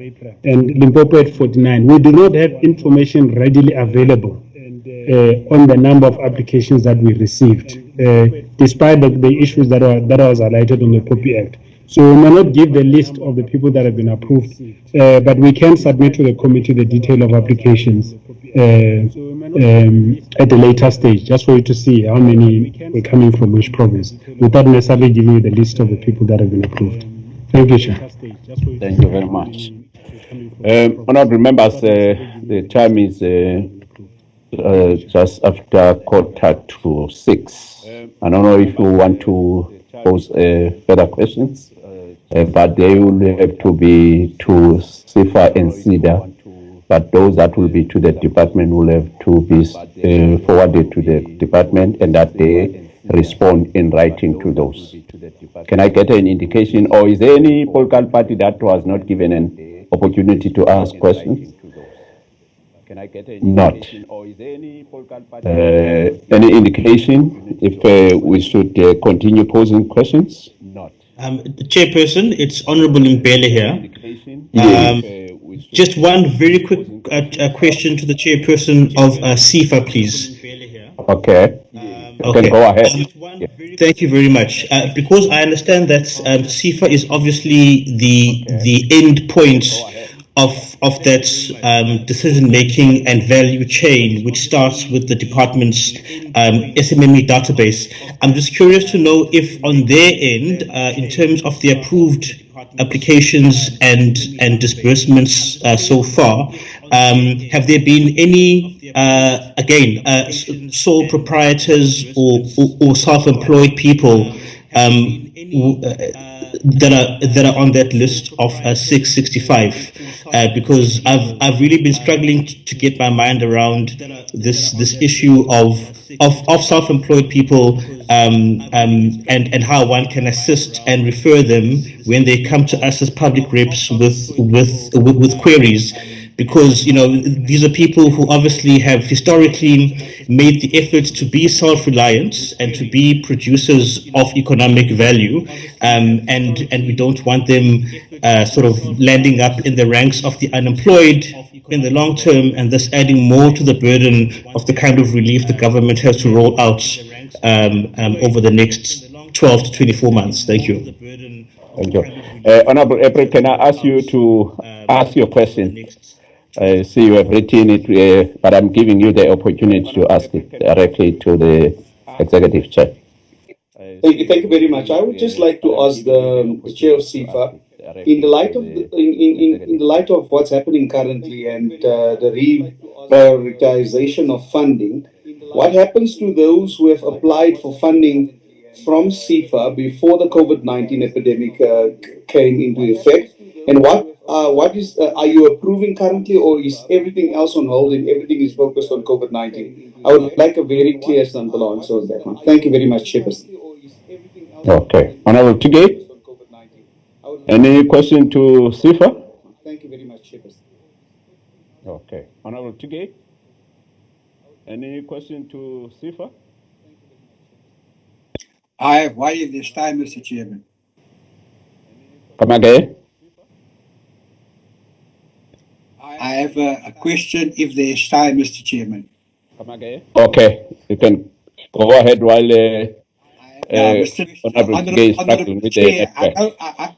and Limpopo at 49. We do not have information readily available on the number of applications that we received, despite the issues that was highlighted on the POPI Act. So we may not give the list of the people that have been approved, but we can submit to the committee the detail of applications at a later stage, just for you to see how many were coming from which province, without necessarily giving you the list of the people that have been approved. Thank you, Chair. Thank you very much. Honourable members, the time is just after 5:45. I don't know if you want to pose further questions, but they will have to be to SEFA and SEDA, but those that will be to the department will have to be forwarded to the department, and that they respond in writing to those. Can I get an indication, or is there any political party that was not given an opportunity to ask questions? Not. Any indication if we should continue posing questions? The chairperson, it's Honorable Mbele here. Just one very quick question to the chairperson of SEFA, please. Okay. Okay. Go ahead. Thank you very much. Because I understand that SEFA is obviously the end point of that decision making and value chain, which starts with the department's SMME database. I'm just curious to know if on their end, in terms of the approved applications and disbursements so far, have there been any sole proprietors or self-employed people that are on that list of 665? Because I've really been struggling to get my mind around this issue of self-employed people and how one can assist and refer them when they come to us as public reps with queries. Because, you know, these are people who obviously have historically made the effort to be self-reliant and to be producers of economic value, and we don't want them sort of landing up in the ranks of the unemployed in the long term, and thus adding more to the burden of the kind of relief the government has to roll out over the next 12 to 24 months. Thank you. Thank you. Honorable April, can I ask you to ask your question? I see you have written it, but I'm giving you the opportunity to ask it directly to the Executive Chair. Thank you very much. I would just like to ask the Chair of SEFA, in the light of in the light of what's happening currently and the reprioritization of funding, what happens to those who have applied for funding from SEFA before the COVID-19 epidemic came into effect, and what is are you approving currently, or is everything else on hold and everything is focused on COVID-19? I would like a very clear simple answer on that one. Thank you very much, Chairperson. Okay. Honorable Tigay, any question to SEFA? Thank you very much, Chairperson. Okay. Honorable Tigay, any question to SEFA? I have one at this time, Mr. Chairman. Come again. I have a question if there is time, Mr. Chairman. Come again. Okay, you can go ahead while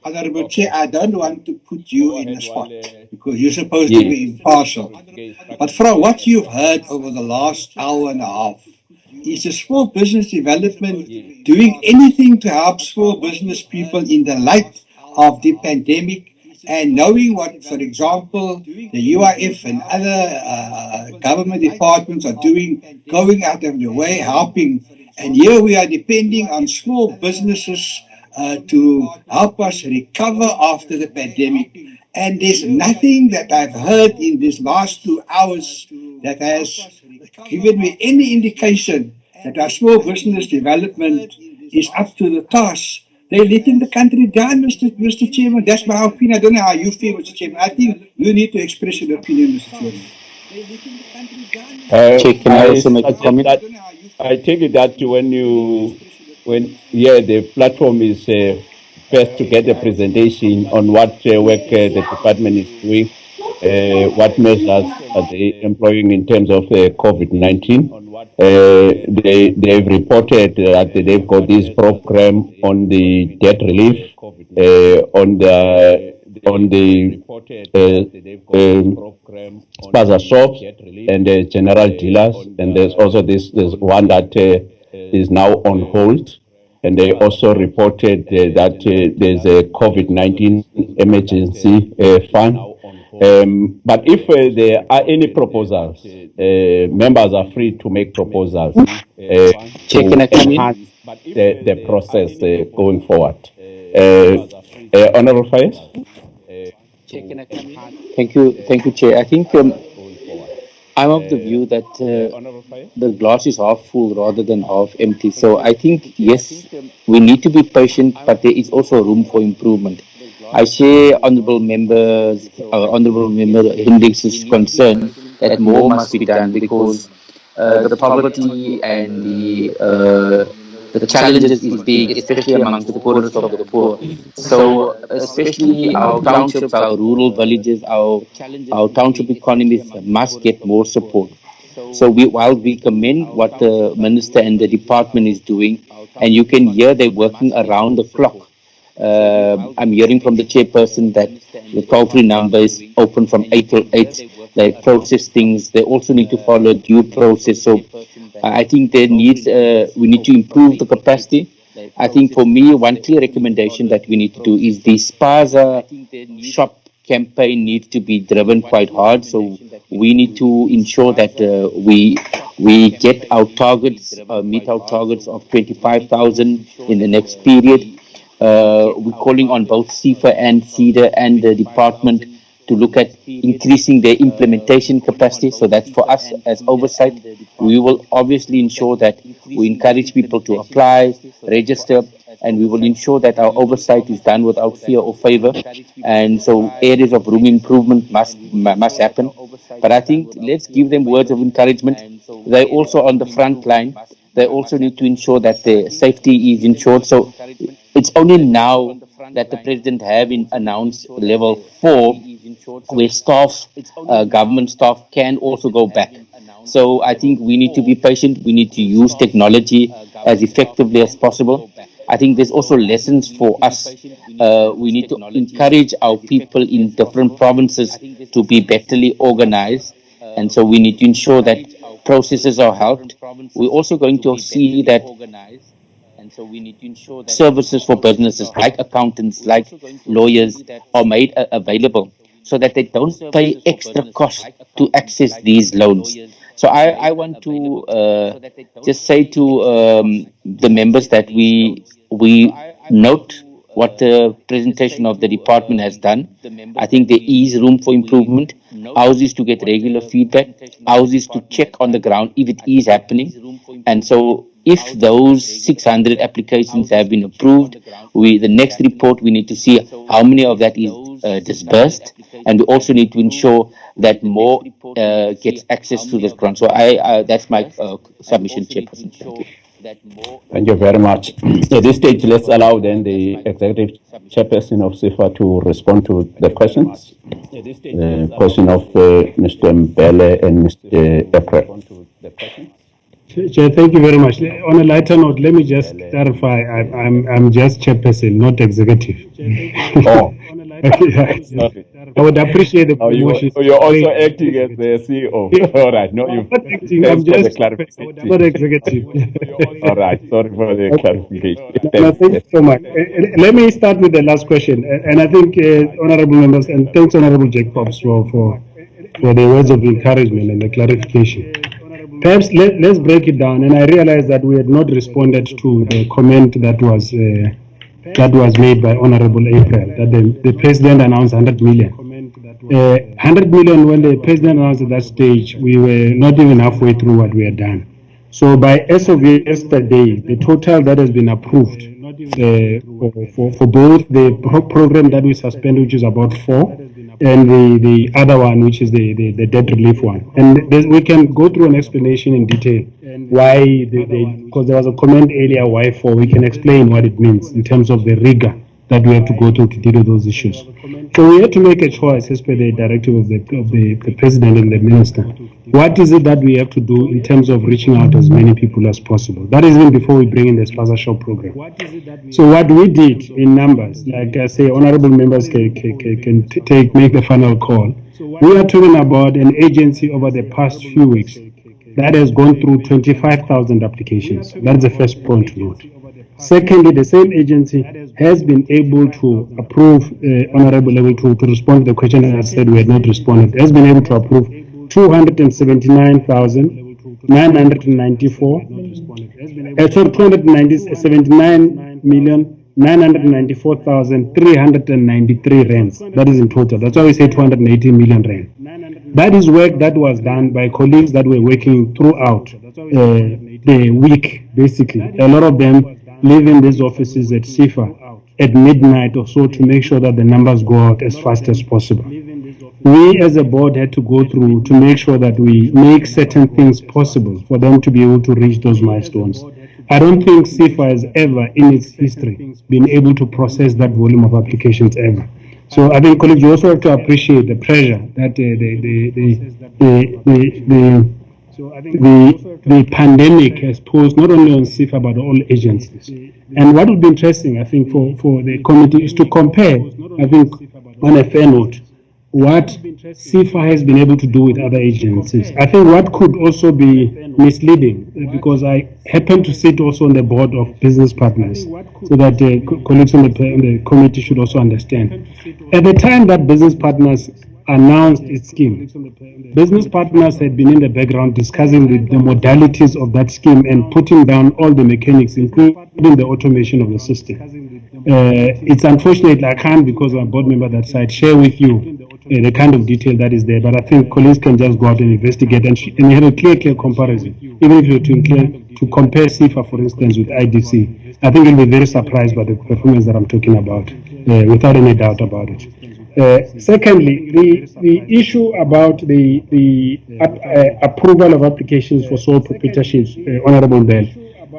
Honorable Chair, I don't want to put you in a spot because you're supposed to be impartial. But from what you've heard over the last hour and a half, is the small business development doing anything to help small business people in the light of the pandemic, and knowing what, for example, the UIF and other government departments are doing, going out of their way, helping? And here we are depending on small businesses to help us recover after the pandemic. And there's nothing that I've heard in these last 2 hours that has given me any indication that our small business development is up to the task. They're letting the country down, Mr. Chairman. That's my opinion. I don't know how you feel, Mr. Chairman. I think you need to express your opinion, Mr. Chairman. Can I also make a comment? I think that when the platform is first to get a presentation on what work the department is doing, what measures are they employing in terms of COVID-19. They've reported that they've got this program on the debt relief, on the Spaza shops and general dealers, and there's also there's one that is now on hold. And they also reported that there's a COVID-19 emergency fund. But if there are any proposals, members are free to make proposals to enhance the process going forward. Honorable Fayez? Thank you, Chair. I think I'm of the view that the glass is half full rather than half empty. So I think, yes, we need to be patient, but there is also room for improvement. I share Honourable Member Hendricks's concern that more must be done because the poverty and the the challenges is big, especially amongst the poorest of the poor. So especially our townships, our rural villages, our township economies must get more support. So while we commend what the minister and the department is doing, and you can hear they're working around the clock. I'm hearing from the chairperson that the toll-free number is open from 8 till 8. They process things. They also need to follow due process. So I think we need to improve the capacity. I think for me, one clear recommendation that we need to do is the Spaza shop campaign needs to be driven quite hard. So we need to ensure that we get our targets, meet our targets of 25,000 in the next period. We're calling on both SEFA and CEDA and the department to look at increasing their implementation capacity. So that's for us as oversight. We will obviously ensure that we encourage people to apply, register, and we will ensure that our oversight is done without fear or favor. And so areas of room improvement must happen. But I think let's give them words of encouragement. They're also on the front line. They also need to ensure that their safety is ensured. So it's only now that the president have announced level 4, where staff, government staff can also go back. So I think we need to be patient. We need to use technology as effectively as possible. I think there's also lessons for us. We need to encourage our people in different provinces to be betterly organized. And so we need to ensure that processes are helped. We're also going to see that services for businesses like accountants, like lawyers are made available so that they don't pay extra cost to access these loans. So I want to just say to the members that we note what the presentation of the department has done. I think there is room for improvement. Ours is to get regular feedback. Ours is to check on the ground if it is happening. And so if those 600 applications have been approved, the next report we need to see how many of that is disbursed, and we also need to ensure that more gets access to this grant. So that's my submission, Chairperson. Thank you. Thank you very much. At this stage, let's allow then the executive chairperson of SEFA to respond to the questions. The question of Mr. Mbele and Mr. April. Chair, thank you very much. On a lighter note, let me just clarify. I'm just chairperson, not executive. Oh, okay, I would appreciate the promotion. You're also acting as the CEO. All right, no, you're not acting. I'm just clarification. Not executive. All right, sorry for the clarification. No, thank you so much. Let me start with the last question, and I think honourable members, and thanks honourable Jacobs for the words of encouragement and the clarification. Perhaps let's break it down. And I realize that we had not responded to the comment that was made by Honourable April, that the president announced 100 million. 100 million, when the president announced at that stage, we were not even halfway through what we had done. So by as of yesterday, the total that has been approved for both the program that we suspended, which is about 4, and the other one, which is the debt relief one. And we can go through an explanation in detail why, because there was a comment earlier, why 4. We can explain what it means in terms of the rigor that we have to go through to deal with those issues. So we had to make a choice as per the directive of the president and the minister. What is it that we have to do in terms of reaching out as many people as possible? That is even before we bring in the Spaza Shop program. So what we did in numbers, like I say, honourable members can make the final call. We are talking about an agency over the past few weeks that has gone through 25,000 applications. That's the first point to note. Secondly, the same agency has been able to approve, honourable level to respond to the question that I said we had not responded, has been able to approve 279,994, 279,994,393 rands. That is in total. That's why we say 280 million rand. That is work that was done by colleagues that were working throughout the week, basically. A lot of them live in these offices at SEFA at midnight or so to make sure that the numbers go out as fast as possible. we as a board had to go through to make sure that we make certain things possible for them to be able to reach those milestones. I don't think SEFA has ever in its history been able to process that volume of applications ever. So I think, colleagues, you also have to appreciate the pressure that the pandemic has posed not only on SEFA but all agencies. And what would be interesting, I think, for the committee is to compare, I think, on a fair note, what SEFA has been able to do with other agencies. I think what could also be misleading, because I happen to sit also on the board of business partners, so that colleagues on the committee should also understand. At the time that business partners announced its scheme, business partners had been in the background discussing the modalities of that scheme and putting down all the mechanics, including the automation of the system. It's unfortunate I can't, because I'm a board member that side, share with you the kind of detail that is there, but I think colleagues can just go out and investigate and have a clear comparison. Even if you're to compare SEFA, for instance, with IDC, I think you'll be very surprised by the performance that I'm talking about, without any doubt about it. Secondly, the issue about the approval of applications for sole proprietorships, Honorable Bell.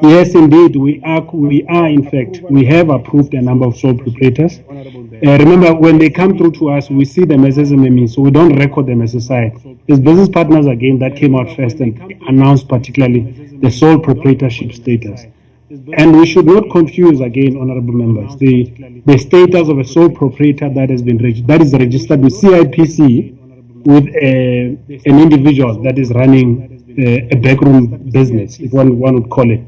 Yes, indeed, we are in fact, we have approved a number of sole proprietors. Remember, when they come through to us, we see them as SMME, so we don't record them as a site. It's business partners, again, that came out first and announced particularly the sole proprietorship status. And we should not confuse, again, honorable members, the status of a sole proprietor that is registered with CIPC with an individual that is running a backroom business, if one would call it,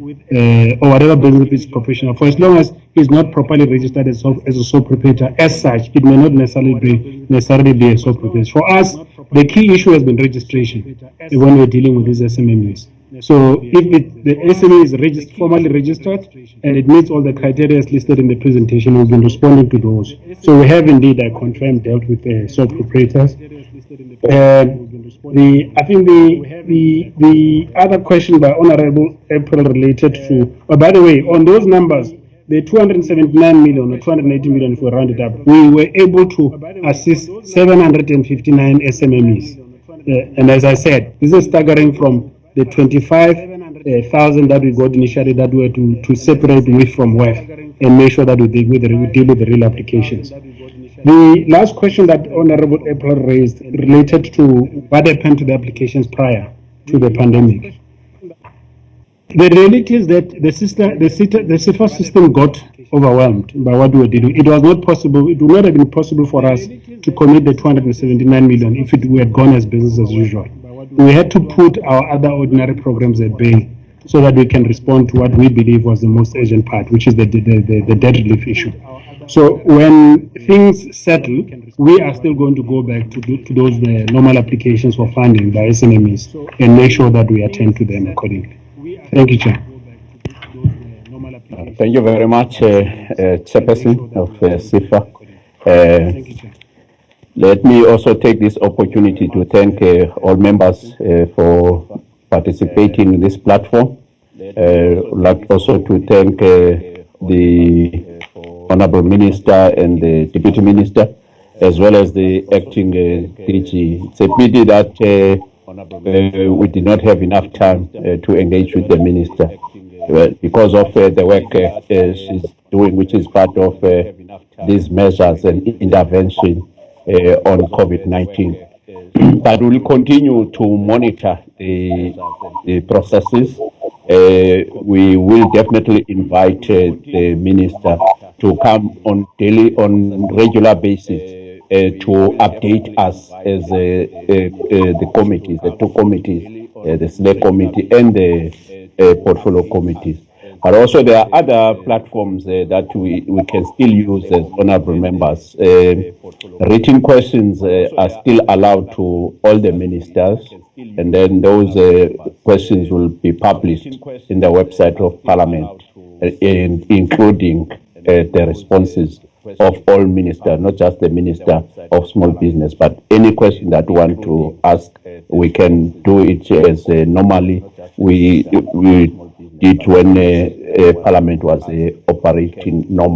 or whatever business is professional. For as long as he's not properly registered as a sole proprietor, as such, it may not necessarily be a sole proprietor. For us, the key issue has been registration when we're dealing with these SMMEs. So if the SME is formally registered and it meets all the criteria listed in the presentation, we've been responding to those. So we have indeed, I confirm, dealt with the sole proprietors. I think the other question by Honorable April related to, by the way, on those numbers, the 279 million or 280 million, if we round it up, we were able to assist 759 SMMEs. And as I said, this is staggering from the 25,000 that we got initially, that we were to separate WIF from WEF and make sure that we deal with the real applications. The last question that Honorable April raised related to what happened to the applications prior to the pandemic. The reality is that the SEFA system got overwhelmed by what we were doing. It was not possible, it would not have been possible for us to commit the 279 million if we had gone as business as usual. We had to put our other ordinary programs at bay so that we can respond to what we believe was the most urgent part, which is the debt relief issue. So when things settle, we are still going to go back to those normal applications for funding by SMMEs and make sure that we attend to them accordingly. Thank you, Chair. Thank you very much, Chairperson of SEFA. Let me also take this opportunity to thank all members for participating in this platform. I'd like also to thank the Honorable Minister and the Deputy Minister, as well as the acting DG. It's a pity that we did not have enough time to engage with the Minister because of the work she's doing, which is part of these measures and intervention on COVID-19. But we'll continue to monitor the processes. We will definitely invite the Minister to come on regular basis to update us as the committees, the two committees, the SLEC committee and the portfolio committees. But also there are other platforms that we can still use as honorable members. Written questions are still allowed to all the ministers, and then those questions will be published in the website of Parliament, including the responses of all ministers, not just the Minister of Small Business, but any question that you want to ask, we can do it as normally we did when Parliament was operating normally.